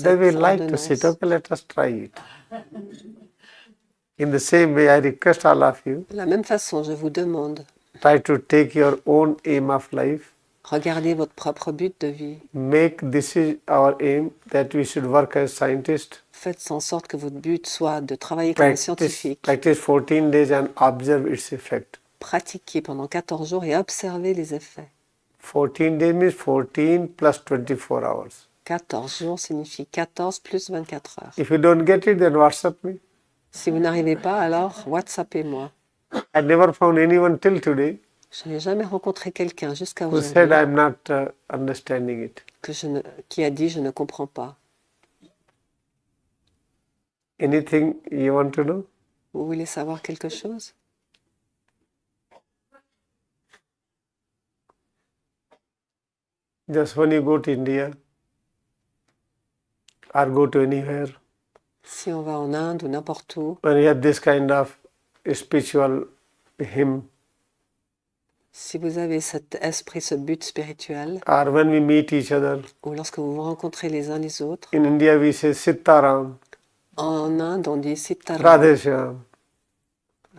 They will cette like to ordonnance. sit. Okay, let us try it. In the same way, I request all of you, De la même façon, je vous demande, try to take your own aim of life. regardez votre propre but de vie. Make this is our aim, that we should work as scientists. Faites en sorte que votre but soit de travailler comme un scientifique. Practice 14 days and observe its effect. Pratiquez pendant 14 jours et observez les effets. 14 days means 14 plus 24 hours. 14 jours signifie 14 plus 24 heures. If you don't get it, then WhatsApp me. Si vous n'arrivez pas, alors WhatsAppez-moi. I never found anyone till today Je n'ai jamais rencontré quelqu'un jusqu'à who said aujourd'hui I'm not understanding it. qui a dit je ne comprends pas. Anything you want to know? Vous voulez savoir quelque chose? Just when you go to India or go to anywhere, Si on va en Inde ou n'importe où, when you have this kind of spiritual hymn, si vous avez cet esprit, ce but spirituel, or when we meet each other, ou lorsque vous vous rencontrez les uns les autres, in India we say Sitaram, en Inde on dit Sitaram, Radhe Shyam,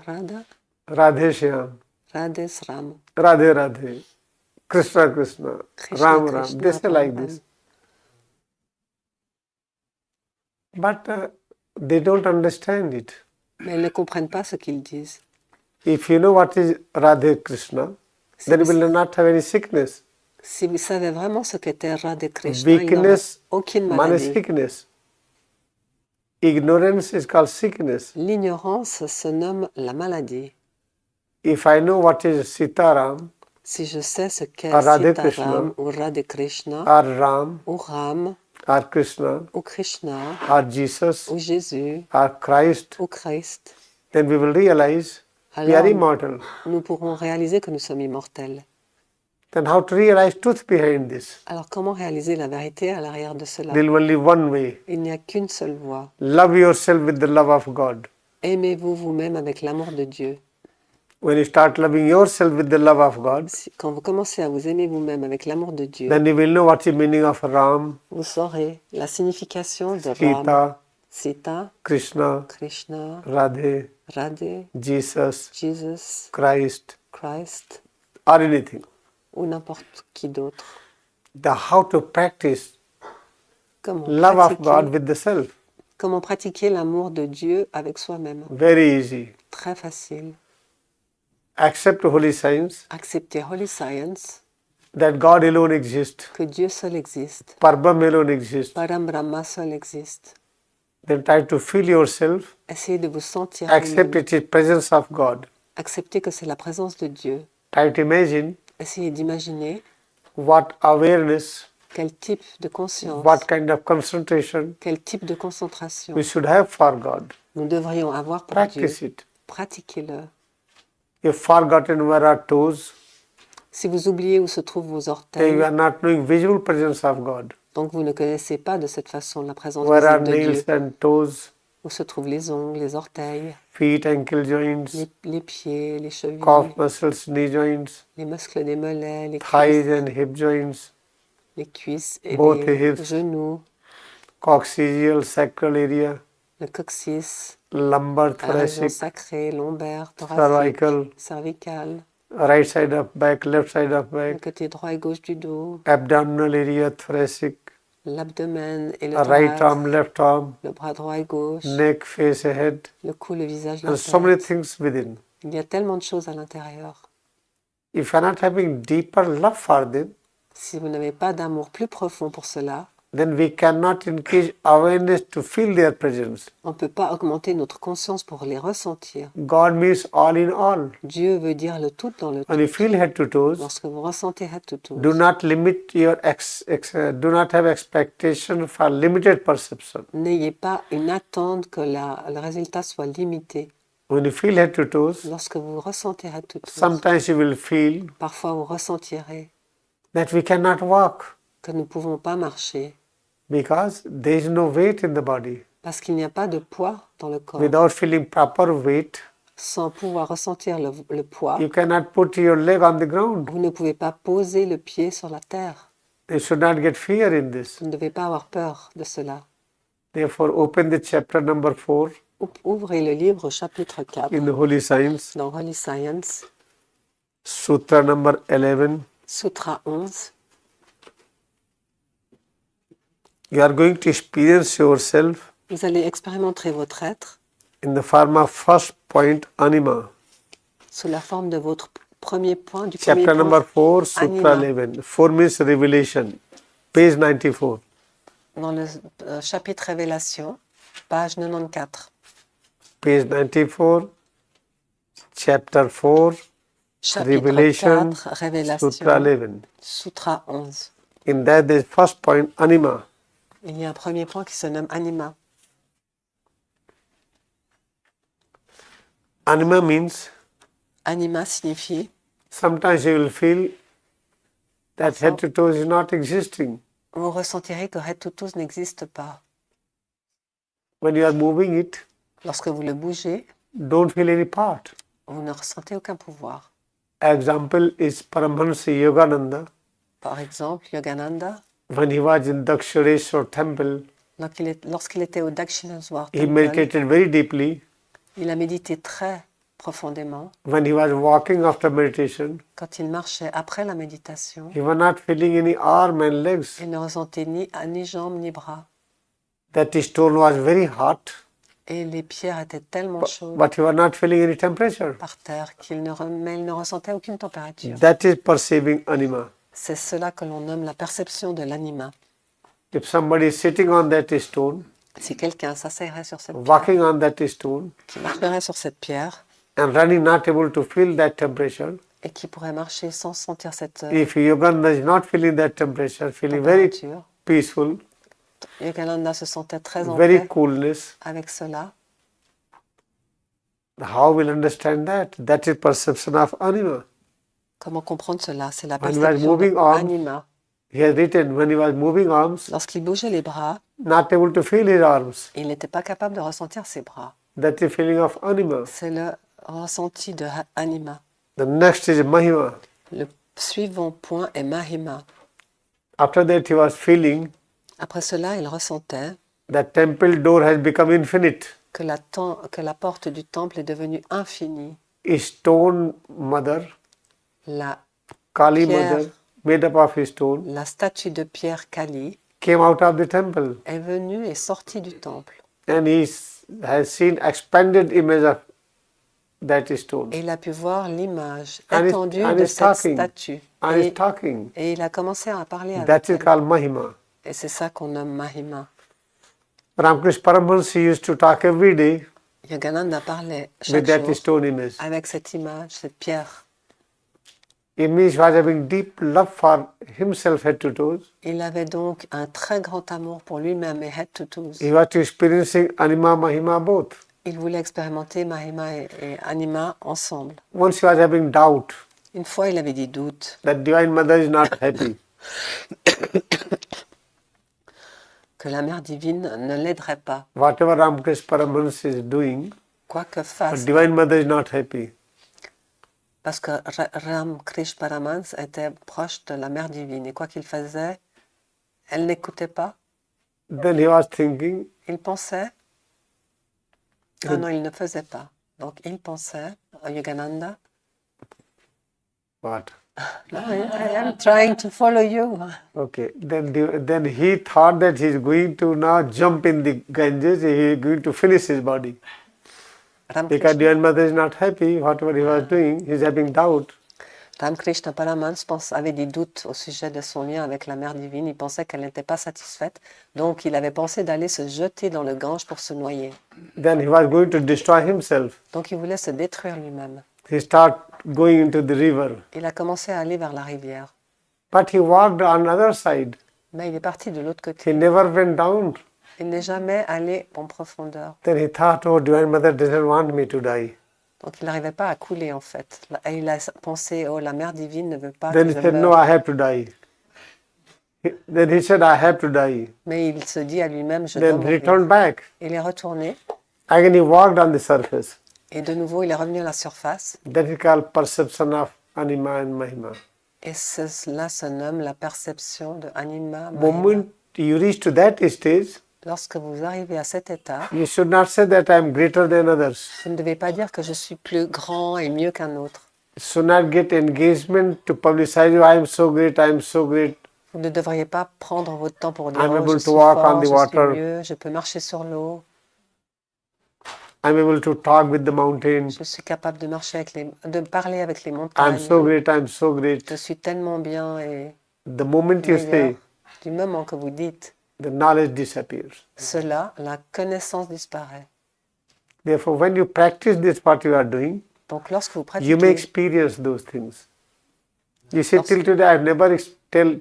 Radha, Radhe Shyam, Radhesram, Radhe Radhe, Krishna Krishna, Krishna, Ram Ram. Krishna, They say Ram, like Ram. this. But they don't understand it. Mais elles ne comprennent pas ce qu'ils disent. If you know what is Radhe Krishna, then you vous- will not have any sickness. Si vous savez vraiment ce qu'était Radha Krishna, il n'y aura Weakness, aucune man is maladie. sickness. Ignorance is called sickness. L'ignorance se nomme la maladie. If I know what is Sitaram Si je sais ce qu'est Radha Sitaram Krishna, ou Radha Krishna or Ram ou Ram or Krishna ou Krishna or Jesus ou Jésus or Christ, ou Christ, then we will realize we are alors immortal. nous pourrons réaliser que nous sommes immortels. Then how to realize truth behind this? Alors comment réaliser la vérité à l'arrière de cela? There is only one way. Il n'y a qu'une seule voie. Love yourself with the love of God. Aimez-vous vous-même avec l'amour de Dieu. When you start loving yourself with the love of God, Quand vous commencez à vous aimer vous-même avec l'amour de Dieu, then you will know what's the meaning of Ram, vous saurez la signification de Ram, Sita, Sita, Krishna, Krishna, Radhe, Radhe, Jesus, Jesus, Christ, Christ or anything. ou n'importe qui d'autre. How to practice Comment love of pratiquer, God with the self. comment pratiquer l'amour de Dieu avec soi-même. Very easy. Très facile. Accept Holy Science, Accepter Holy Science, that God alone exists, que Dieu seul existe, Parabram alone exists. Param Brahma seul existe. Then try to feel yourself, Essayez de vous sentir accept vous-même. it is presence of God. Acceptez que c'est la présence de Dieu. Try to imagine Essayez d'imaginer what awareness, quel type de conscience, what kind of concentration quel type de concentration we should have for God. nous devrions avoir pour Practice Dieu. it. Pratiquez-le. You've forgotten where are toes, Si vous oubliez où se trouvent vos then orteils, you are not knowing visual presence of God. donc vous ne connaissez pas de cette façon la présence Where are visible de nails Dieu, and toes, où se trouvent les ongles, les orteils, feet, ankle joints, les pieds, les chevilles, calf muscles, knee joints, les muscles des mollets, thighs and hip joints, les cuisses et both les hips, genoux, coccygeal, sacral area, le coccyx, lumbar, la région thoracic, sacrée, lombaire, thoracique, cervical, cervicale, right side of back, left side of le back, côté droit et gauche du dos, abdominal area, thoracic, l'abdomen et le right thorax, arm, left arm, le bras droit et gauche, neck, face, head, le cou, le visage, la and so many tête. things within. Il y a tellement de choses à l'intérieur. If you're not having deeper love for them, Si vous n'avez pas d'amour plus profond pour cela, then we cannot increase awareness to feel their presence. on ne peut pas augmenter notre conscience pour les ressentir. God means all in all. Dieu veut dire le tout dans le When you tout. feel head to toes, Lorsque vous ressentez head to do toes, not limit your do not have expectation for limited perception. n'ayez pas une attente que le résultat soit limité. When you feel head to toes, Lorsque vous ressentez head to toes, sometimes you will feel parfois vous ressentirez that we cannot walk que nous ne pouvons pas marcher because there is no weight in the body. parce qu'il n'y a pas de poids dans le corps. Without feeling proper weight, Sans pouvoir ressentir le poids, you cannot put your leg on the ground. vous ne pouvez pas poser le pied sur la terre. You should not get fear in this. Vous ne devez pas avoir peur de cela. Therefore, open the chapter number 4 Ouvrez le livre chapitre 4 in the Holy Science, dans Holy Science, Sutra number 11. Sutra 11. You are going to experience yourself Vous allez expérimenter votre être in the form of first point anima. sous la forme de votre premier point, du premier Chapter number point, 4, Sutra anima. 11. 4 means revelation. Page 94. Dans le chapitre Révélation, page 94. Page 94, chapter 4, Chapitre Revelation, 4, Révélation, Sutra 11. Sutra 11. In that there is first point anima. Il y a un premier point qui se nomme anima. Anima means Anima signifie, sometimes you will feel that head to toes is not existing. vous ressentirez que head to toes n'existe pas. When you are moving it, Lorsque vous le bougez, don't feel any part. vous ne ressentez aucun pouvoir. Example is Paramahansa Yogananda. Par exemple, Yogananda, When he was in Dakshareshwar temple, lorsqu'il était au Dakshineshwar he Temple, meditated very deeply. il a médité très profondément. When he was walking after meditation, Quand il marchait après la méditation, he was not feeling any arm and legs. il ne ressentait ni jambes ni bras. That stone was very hot, Et les pierres étaient tellement chaudes but he was not feeling any temperature. par terre mais il ne ressentait aucune température. That is perceiving anima. C'est cela que l'on nomme la perception de l'anima. If somebody is sitting on that stone, Si quelqu'un s'asseyerait sur cette pierre, walking on that stone, qui marcherait sur cette pierre and running, not able to feel that temperature, et qui pourrait marcher sans sentir cette if Yogananda is not feeling that temperature, feeling very température, peaceful, Yogananda se sentait très en very paix coolness, avec cela. how will understand that? That is perception of anima. Comment comprendre cela? C'est la When he was perception de moving on, anima. he has written, when he was moving arms, Lorsqu'il bougeait les bras, not able to feel his arms. il n'était pas capable de ressentir ses bras. That is feeling of anima. C'est le ressenti de anima. The next is mahima. Le suivant point est mahima. After that, he was feeling Après cela, il ressentait that temple door has become infinite. que la porte du temple est devenue infinie. A stone mother, La Kali Pierre. mother, made up of stone, La statue de pierre Kali came out of the temple, est venue et sortie du temple. and he has seen expanded image of that stone. Et il a pu voir l'image And étendue and de he's cette talking. statue. And he's Et, talking. et il a commencé à parler avec That is elle. called mahima. Et c'est ça qu'on nomme mahima. Ramakrishna Paramahansa used to talk every day Yogananda parlait with chaque that jour stone image. avec cette image, cette pierre. It means he was having deep love for himself head to toes. Il avait donc un très grand amour pour lui-même et head to toes. He was experiencing anima mahima both. Il voulait expérimenter mahima et anima ensemble. Once he was having doubt Une fois, il avait des doutes that Divine Mother is not happy. que la mère divine ne l'aiderait pas. Whatever Ramakrishna Paramahansa is doing, Quoi que but fasse, Divine Mother is not happy. parce que Ramakrishna Paramahansa était proche de la mère divine et quoi qu'il faisait, elle n'écoutait pas. Then he was thinking, Il pensait, Ah non, il ne faisait pas. Donc, il pensait, Yogananda. What? No, I am trying to follow you. Okay. Then he thought that he is going to now jump in the Ganges. He is going to finish his body. Because Ramkrishna, grandmother is not happy, whatever he was doing, he is having doubt. Ramkrishna Paramhans avait des doutes au sujet de son lien avec la Mère divine. Il pensait qu'elle n'était pas satisfaite. Donc, il avait pensé d'aller se jeter dans le Gange pour se noyer. Then he was going to destroy himself. Donc, il voulait se détruire lui-même. He started going into the river. Il a commencé à aller vers la rivière. But he walked on the other side. Mais il est parti de l'autre He côté. never went down. Il n'est jamais allé en profondeur. Then he thought, oh, Divine Mother doesn't want me to die. Donc, il n'arrivait pas à couler, en fait. Et il a pensé, oh, la Mère divine ne veut pas Then que he je said, no, meure. I have to die. Then he said, I have to die. Mais il se dit à lui-même, je dois Then mourir. returned back. Il est retourné. Again, he walked on the surface. Et de nouveau, il est revenu à la surface. That is called perception of Anima and Mahima. Et cela se nomme la perception de Anima. Mahima. Moment you reach to that stage, Lorsque vous arrivez à cet état, you should not say that I am greater than others. vous ne devez pas dire que je suis plus grand et mieux qu'un autre. You should not get engagement to publicize, I am so great, I am so great. Vous ne devriez pas prendre votre temps pour dire I'm oh, able je to suis walk fort, on the je water. suis mieux, je peux marcher sur l'eau, I'm able to talk with the mountain. je suis capable de marcher avec de parler avec les I'm montagnes. so great, I'm so great. Je suis tellement bien et The moment you meilleur. say, Du moment que vous dites the knowledge disappears. cela, la connaissance disparaît. Therefore, when you practice this, what you are doing, Donc lorsque vous you may pratiquez, experience those things. You see, till today, I've never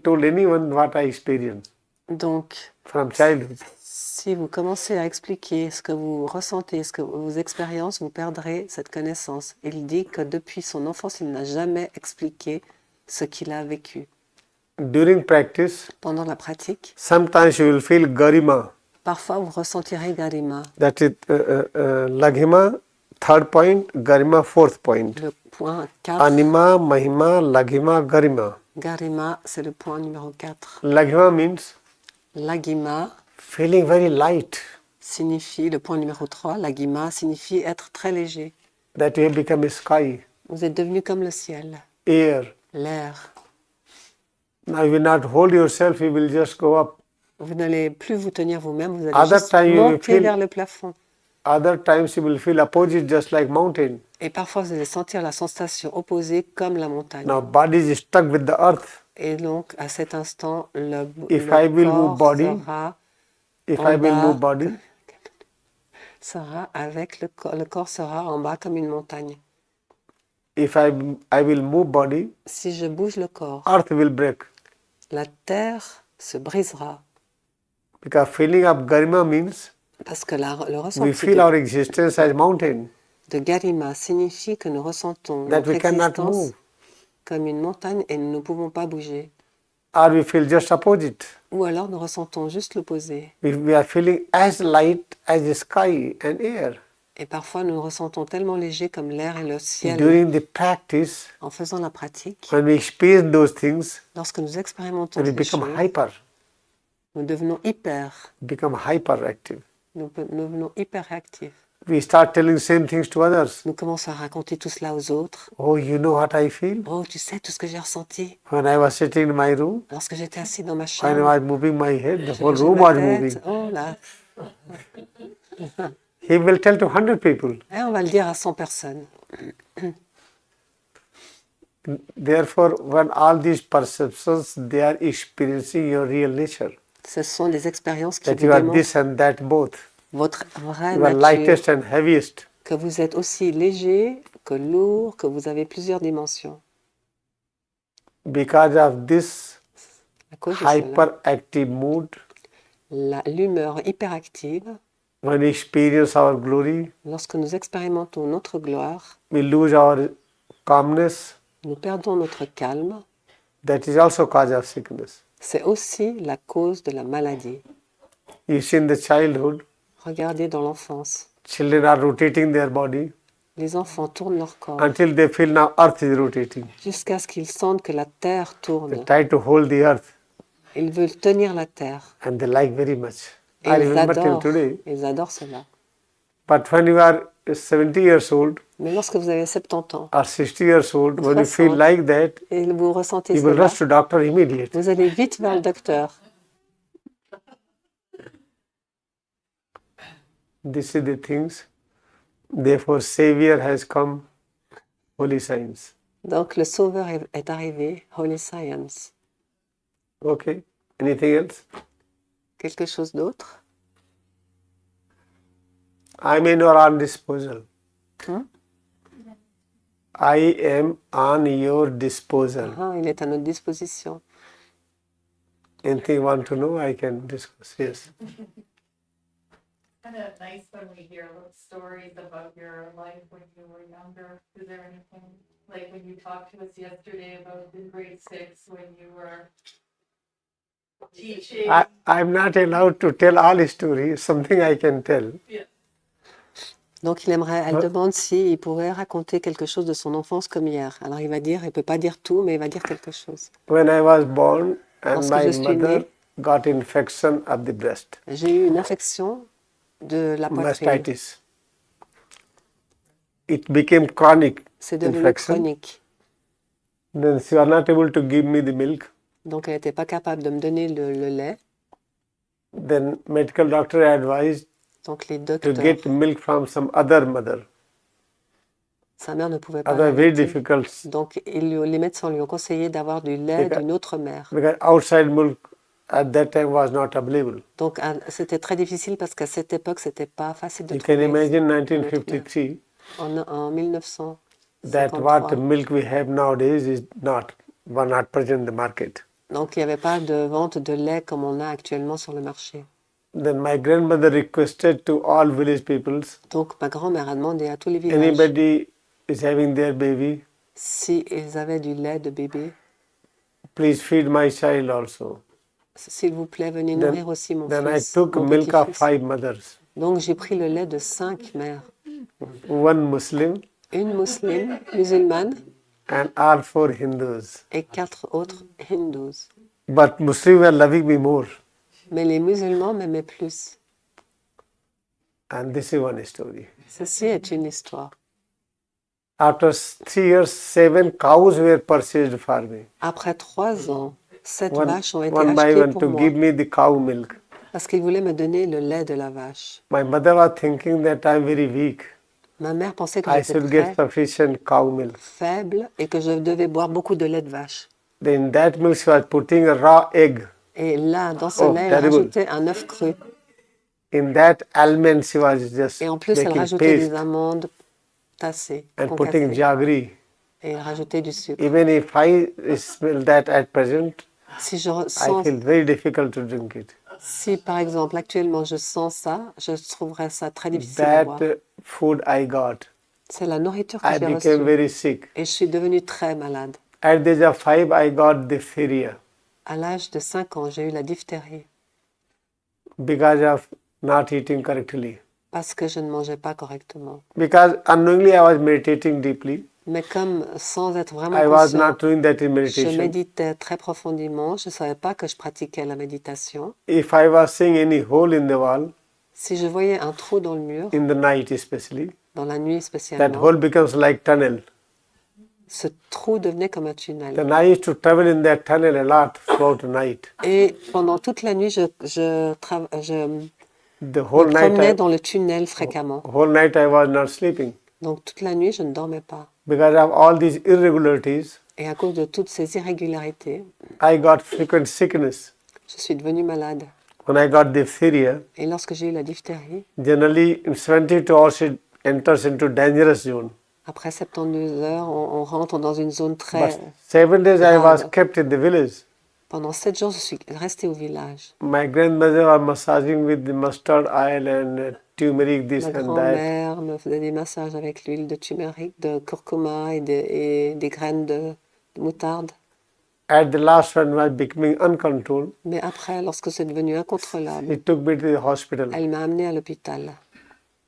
told anyone what I experienced donc from childhood. si vous commencez à expliquer ce que vous ressentez, vos expériences, vous perdrez cette connaissance. Il dit que depuis son enfance, il n'a jamais expliqué ce qu'il a vécu. During practice, Pendant la pratique, sometimes you will feel garima. parfois vous ressentirez garima, That is laghima, third point, garima, fourth point. le point 4. Anima, mahima, laghima, garima. Garima, c'est le point numéro 4. Laghima means Lagima feeling very light, signifie, le point numéro 3, lagima signifie être très léger. that you have become a sky, Vous êtes devenu comme le ciel, air. l'air. Now you will not hold yourself, you will just go up. Vous n'allez plus vous tenir vous-même, vous allez Other juste time you will monter feel- vers le plafond. Other times you will feel opposite, just like mountain. Et parfois, vous allez sentir la sensation opposée comme la montagne. Now body is stuck with the earth. Et donc, à cet instant, le If I will move corps body, If En I will bas. move body, sera avec le corps sera en bas comme une montagne. if I will move body, Si je bouge le corps, earth will break. la terre se brisera. Because feeling of garima means Parce que le we ressenti feel our existence as mountain, de Garima signifie que nous ressentons that notre we cannot existence move. comme une montagne et nous ne pouvons pas bouger. Or we feel just opposite. Ou alors nous ressentons juste l'opposé. We are feeling as light as the sky and air. Et parfois nous nous ressentons tellement légers comme l'air et le ciel. During the practice, En faisant la pratique, when we experience those things, lorsque nous expérimentons we ces become choses, hyper, nous devenons become hyperactive. nous devenons hyper réactifs. We start telling same things to others. Nous commençons à raconter tout cela aux autres. Oh, you know what I feel? Oh, tu sais tout ce que j'ai ressenti When I was sitting in my room, lorsque j'étais assis dans ma when I chambre. was moving my head, the J'ai whole bougé room ma was tête. moving. Oh là. He will tell to 100 people. Et on va le dire à 100 personnes. Therefore, when all these perceptions, they are experiencing your real nature. Ce sont des expériences qui That vous you are démontrent this and that both. votre vraie You are nature, lightest and heaviest. que vous êtes aussi léger que lourd, que vous avez plusieurs dimensions. Because of this À cause de cela, hyperactive mood, l'humeur hyperactive, when we experience our glory, lorsque nous expérimentons notre gloire, we lose our calmness. nous perdons notre calme. That is also cause of sickness. C'est aussi la cause de la maladie. You see in the childhood, Regardez dans l'enfance, children are rotating their body les enfants tournent leur corps until they feel now earth is rotating. jusqu'à ce qu'ils sentent que la terre They tourne. try to hold the earth Ils veulent tenir la terre. and they like very much. Et I remember till adorent, today, ils adorent cela. But when you are 70 years old Mais lorsque vous avez 70 ans or 60 years old, when you feel 60, like that, et vous ressentez you will cela, rush to doctor immediately. vous allez vite vers le docteur. This is the things. Therefore, Savior has come, Holy Science. Donc le Sauveur est arrivé, Holy Science. Okay. Anything else? Quelque chose d'autre? I am in your own disposal. Hmm? I am on your disposal. Il est à notre disposition. Anything you want to know, I can discuss. Yes. Kind of nice when we hear stories about your life when you were younger. Is there anything, like when you talked to us yesterday about the grade 6 when you were teaching? I'm not allowed to tell all stories. Something I can tell. Yeah. Donc elle demande s'il pourrait raconter quelque chose de son enfance comme hier. Alors il ne peut pas dire tout, mais il va dire quelque chose. When I was born and Lorsque my je suis mother née, got infection of the breast, j'ai eu une infection de la poitrine. mastitis. It became chronic C'est devenu infection. chronique. Then she was not able to give me the milk. Donc elle n'était pas capable de me donner le lait. Then medical doctor advised Donc les to docteurs, get milk from some other mother. sa mère ne pouvait pas Other very l'allaiter. difficult Donc les médecins lui ont conseillé d'avoir du lait d'une autre mère. because outside milk at that time was not available. Donc c'était très difficile parce qu'à cette époque, c'était pas facile de You can trouver. imagine 1953 En 1953, that what milk we have nowadays is not present in the market. donc il n'y avait pas de vente de lait comme on a actuellement sur le marché. Then my grandmother requested to all village peoples, Donc ma grand-mère a demandé à tous les villages anybody is having their baby, s'ils avaient du lait de bébé. please feed my child also. S'il vous plaît, venez Then- nourrir aussi mon Then I fils, took mon milk of petit-fils. 5 mothers, Donc j'ai pris le lait de 5 mères. one Muslim Une musulmane and all 4 Hindus. et 4 autres hindous. But Muslims were loving me more. Mais les musulmans m'aimaient plus. And this is one story. Ceci est une histoire. After 3 years, 7 cows were purchased for me. Après 3 ans, 7 One, vaches ont été one by achetées one pour to moi give me the cow milk. parce qu'ils voulaient me donner le lait de la vache. My mother was thinking that I'm very weak. Ma mère pensait que I j'étais should get très sufficient cow milk. faible et que je devais boire beaucoup de lait de vache. Then that milk she was putting a raw egg. Et là, dans ce Oh, lait, elle terrible. rajoutait un œuf cru. In that almond she was just Et en plus, elle making rajoutait paste des amandes tassées, and putting concassées. jaggery. Et elle rajoutait du sucre. Even if I smell that at present, Si je I sens, feel very difficult to drink it. si par exemple actuellement je sens ça, je trouverais ça très difficile à boire. That food I got, C'est la nourriture que I j'ai became reçue. very sick. Et je suis devenue très malade. At the age of 5, I got diphtheria À l'âge de 5 ans, j'ai eu la diphtérie because of not eating correctly. parce que je ne mangeais pas correctement. Because unknowingly I was meditating deeply. Mais comme sans être vraiment I was conscient, not doing that in je meditation. méditais très profondément. Je ne savais pas que je pratiquais la méditation. If I was seeing any hole in the wall, Si je voyais un trou dans le mur, in the night especially, dans la nuit that spécialement, hole becomes like tunnel. ce trou devenait comme un tunnel. Then I used to travel in that tunnel a lot throughout the night. Et pendant toute la nuit, je The me whole night, promenais dans le tunnel fréquemment. whole night I was not sleeping Donc toute la nuit, je ne dormais pas. because of all these irregularities. Et à cause de toutes ces irrégularités, I got frequent sickness. je suis devenue malade. When I got diphtheria, Et lorsque j'ai eu la diphtérie, generally in 72 hours it enters into dangerous zone. après 72 heures, on rentre dans une zone très... But 7 days I was grave. kept in the village. Pendant 7 jours, je suis restée au village. My grandmother was massaging with the mustard oil and turmeric, this Ma and that. grand-mère me faisait des massages avec l'huile de turmeric, de curcuma et des graines de moutarde. At the last one was becoming uncontrolled. Mais après, lorsque c'est devenu incontrôlable, He took me to the hospital. elle m'a amenée à l'hôpital.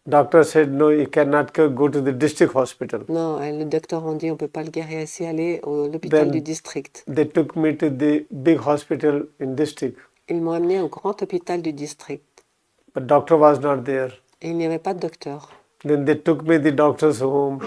Doctor said, no, you cannot go to the district hospital. Non, le docteur a dit on ne peut pas le guérir ici, aller à l'hôpital Then- du district. They took me to the big hospital in district. Ils m'ont amenée au grand hôpital du district. But doctor was not there. Et il n'y avait pas de docteur. Then they took me to the doctor's home.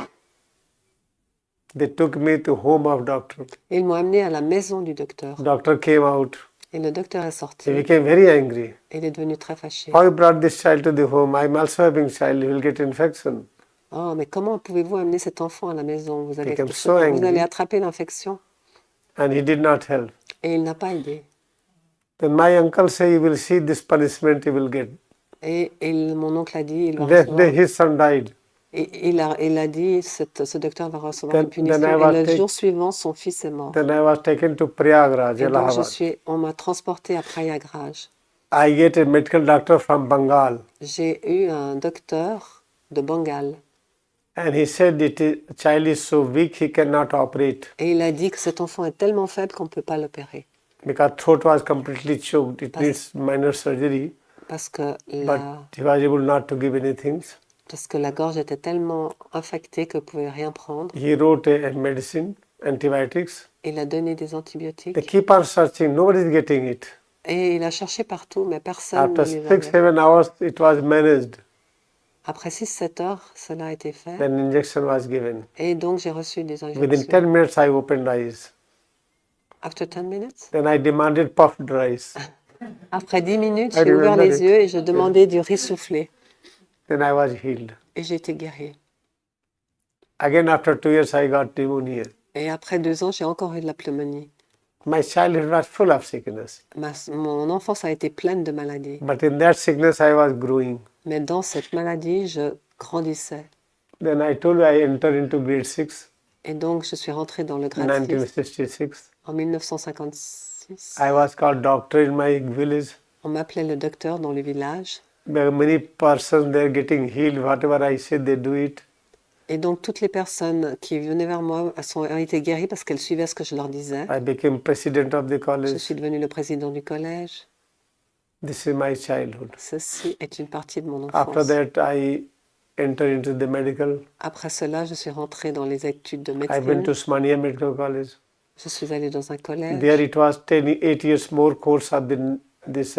They took me to home of doctor. Et ils m'ont amené à la maison du docteur. Doctor came out. Et le docteur est He sorti. became very angry. Et il est devenu très fâché. Why you brought this child to the home? I'm also having child. He will get infection. Oh, mais comment pouvez-vous amener cet enfant à la maison? Vous allez, Became so vous angry. allez attraper l'infection. And he did not help. Et il n'a pas aidé. Then my uncle said, you will see this punishment you will get. Et mon oncle a dit, il va That recevoir. day his son died. Et il a dit, ce docteur va recevoir Then- une punition. then I Et was le take- jour suivant, son fils est mort. Then I was taken to Prayagraj, Et donc, Allahabad. on m'a transporté à Prayagraj. I get a medical doctor from Bengal. J'ai eu un docteur de Bengale. And he said, child is so weak, he cannot operate. Et il a dit que cet enfant est tellement faible qu'on ne peut pas l'opérer. Because throat was completely choked. It Pas- needs minor surgery. Parce que But he was able not to give anything. la gorge était tellement infectée qu'il ne pouvait rien prendre. He wrote a medicine, antibiotics. Il a donné des They antibiotiques. keep on searching. Nobody is getting it. Et il a cherché partout, mais personne ne After les 6, avait. 7 hours, it was managed. Après 6-7 heures, cela a été fait. Then injection was given. Et donc, j'ai reçu des Within injections. 10 minutes, I opened eyes. After 10 minutes? Then I demanded puffed rice. Après 10 minutes, I j'ai ouvert remember les it. yeux et je demandais du riz soufflé. Then I was healed. Et j'ai été guérie. Again, after 2 years, I got pneumonia. Et après 2 ans, j'ai encore eu de la pneumonie. My childhood was full of sickness. Mon enfance a été pleine de maladies. But in that sickness, I was growing. Mais dans cette maladie, je grandissais. Then I told you I entered into grade 6 Et donc, je suis rentrée dans le in grade 6 1966. en 1956. I was called doctor in my village. On m'appelait le docteur dans le village. There are many persons they're getting healed. Whatever I say, they do it. Et donc, toutes les personnes qui venaient vers moi ont été guéries parce qu'elles suivaient ce que je leur disais. I became president of the Je college. suis devenue le président du collège. This is my childhood. Ceci est une partie de mon After enfance. that, I entered into the medical. Après cela, je suis rentrée dans les études de I went médecine. to Swami Medical College. Je suis allée dans un collège. There it was 8 years more course of this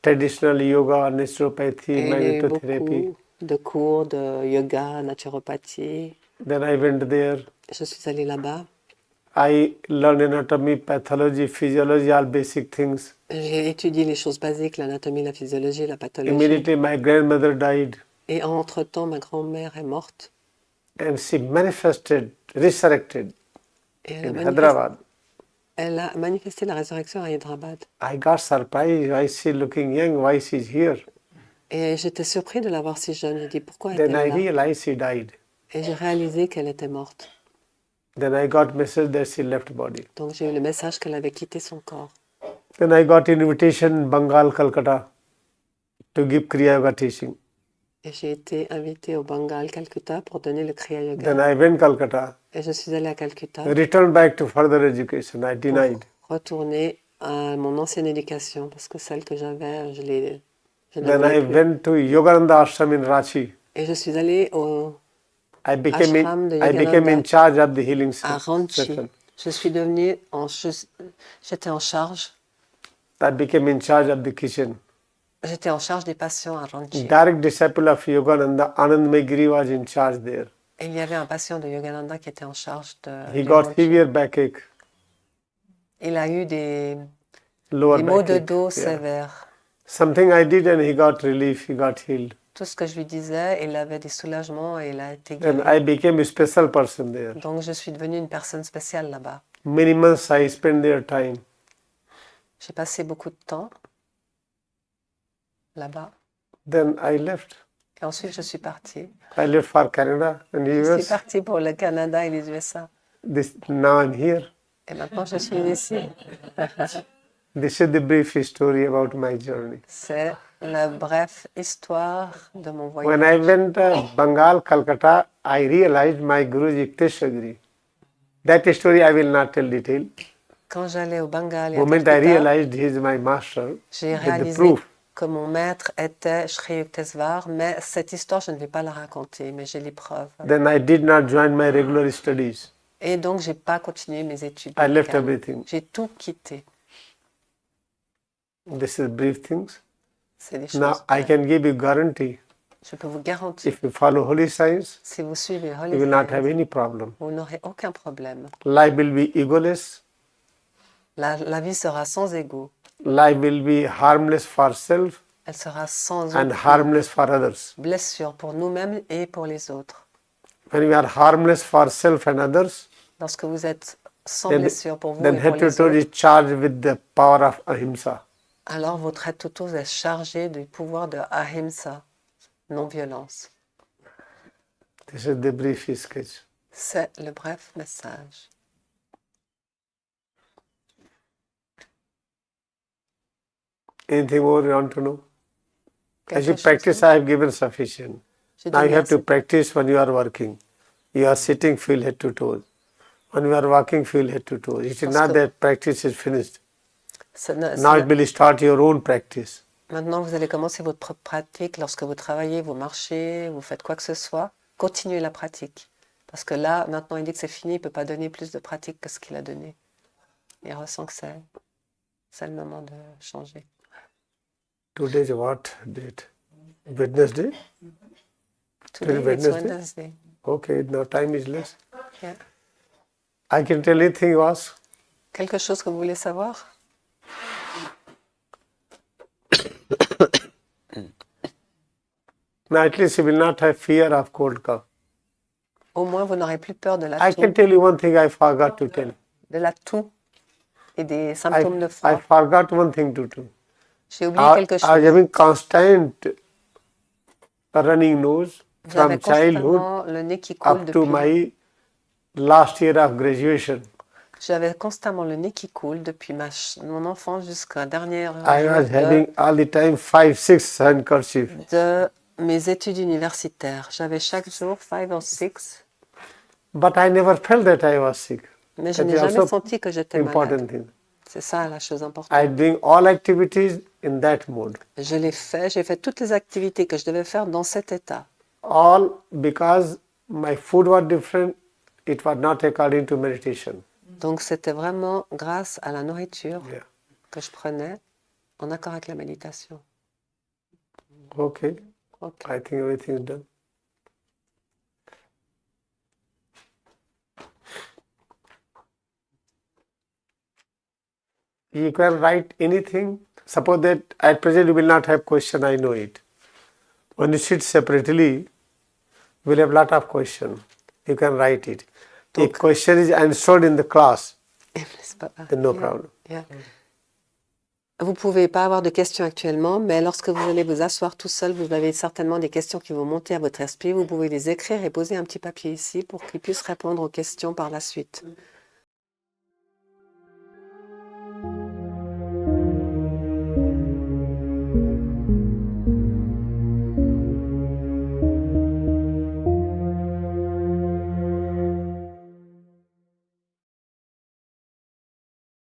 traditional yoga, naturopathy, Et il y a eu magnetotherapy. beaucoup de cours de yoga, naturopathie. Then I went there. Je suis allée là-bas. I learned anatomy, pathology, physiology, all basic things. J'ai étudié les choses basiques, l'anatomie, la physiologie, la pathologie. Immediately my grandmother died Et entre-temps, ma grand-mère est morte. and she manifested, resurrected Et in Hyderabad. elle a manifesté la résurrection à Hyderabad. I got surprised. Why is she looking young? Why she's here? Et j'étais surpris de la voir si jeune. J'ai dit, pourquoi Then I est-elle là? realized she died. Et j'ai réalisé qu'elle était morte. Then I got message that she left body. Donc j'ai eu le message qu'elle avait quitté son corps. Then I got invitation Bengal, Calcutta to give Kriyayoga teaching. Et j'ai été invitée au Bengale, Calcutta, pour donner le Kriyayoga. Then I went Calcutta, Et je suis allée à Calcutta returned back to further education. I denied. pour retourner à mon ancienne éducation, parce que celle que j'avais, je ne Then voulais I plus. went to Yogananda Ashram in Ranchi. Et je suis allée I became Ashram de I became Yogananda in charge of the healing à Ranchi. session. Je suis devenue, j'étais en charge. I became in charge of the kitchen. J'étais en charge des patients à Ranchi. Direct disciple of Yogananda, Anand Megiri was in charge there. Et il y avait un patient de Yogananda qui était en charge de He du got Ranchi. severe backache, Il a eu des lower maux de backache. dos Yeah. sévères. Something I did and he got relief, he got healed. Tout ce que je lui disais, il avait des soulagements et il a été And guéri. I became a special person there. Donc je suis devenue une personne spéciale là-bas. Many months I spent there time. J'ai passé beaucoup de temps là-bas. Then I left. Et ensuite, je suis partie. I left for Canada and Je suis US. partie pour le Canada et les USA. Now I'm here. Et maintenant, je suis ici. This is the brief story about my journey. C'est la brève histoire de mon When voyage. I went to Bengal, Calcutta, I realized my Guruji Yukteswari. That story I will not tell detail. Quand j'allais au Bengale et à Moment I Calcutta, realized he is my master, j'ai with the réalisé proof. que mon maître était Shree Yukteswar, mais cette histoire, je ne vais pas la raconter, mais j'ai les preuves. Then I did not join my regular studies. Et donc, je n'ai pas continué mes études. I left médicales. everything. J'ai tout quitté. This is brief things. C'est des Now choses. I can give you guarantee. Je peux vous garantir, If you follow holy science, si vous suivez you Holy will not have Science, any problem. vous n'aurez aucun problème. Life will be egoless. La vie sera sans ego. Life will be harmless for self Elle sera sans and aucune harmless for others. blessure pour nous-mêmes et pour les autres. When we are harmless for self and others, Lorsque vous êtes sans then, blessure pour vous then et pour head to les toe autres, is charged with the power of ahimsa. alors votre head to toe est chargé du pouvoir de ahimsa, non-violence. This is the brief sketch. C'est le bref message. Anything more you want to know? As you Quelque chose practice, d'autre? I have given sufficient. J'ai Now you donné have to assez. practice when you are working. You are sitting, feel head to toes. When you are walking, feel head to toes. It is Parce not que- that practice is finished. Ça Now it will start your own practice. Maintenant, vous allez commencer votre propre pratique. Lorsque vous travaillez, vous marchez, vous faites quoi que ce soit, continuez la pratique. Parce que là, maintenant, il dit que c'est fini, il ne peut pas donner plus de pratique que ce qu'il a donné. Il ressent que c'est le moment de changer. Today is what date? Wednesday? Today, it's Wednesday? Wednesday. Okay, now time is less. Yeah. I can tell anything you ask. Quelque chose que vous voulez savoir? Now at least you will not have fear of cold cough. Au moins, vous n'aurez plus peur de la I can toux, tell you one thing I forgot to tell. et des symptômes de I froid. forgot one thing to do. J'ai oublié quelque I was chose. having constant running nose J'avais from childhood constamment le nez qui coule up to depuis. my last year of graduation. J'avais constamment le nez qui coule depuis mon enfance jusqu'à dernière I was having all the time 5, 6 handkerchiefs. de mes études universitaires. J'avais chaque jour 5 ou 6, But I never felt that I was sick. mais je That n'ai is jamais also senti que j'étais important malade. thing. C'est ça la chose importante. I doing all activities in that mode. Je l'ai fait, j'ai fait toutes les activités que je devais faire dans cet état. All because my food was different, it was not according to meditation. Donc c'était vraiment grâce à la nourriture Yeah. que je prenais en accord avec la méditation. Okay, Ok. I think everything is done. You can write anything. Suppose that at present you will not have question, I know it. When you sit separately, you will have lot of question. You can write it. If Donc- question is answered in the class, N'est-ce pas? then no Yeah. problem. Yeah. Vous ne pouvez pas avoir de questions actuellement, mais lorsque vous allez vous asseoir tout seul, vous avez certainement des questions qui vont monter à votre esprit. Vous pouvez les écrire et poser un petit papier ici pour qu'ils puissent répondre aux questions par la suite.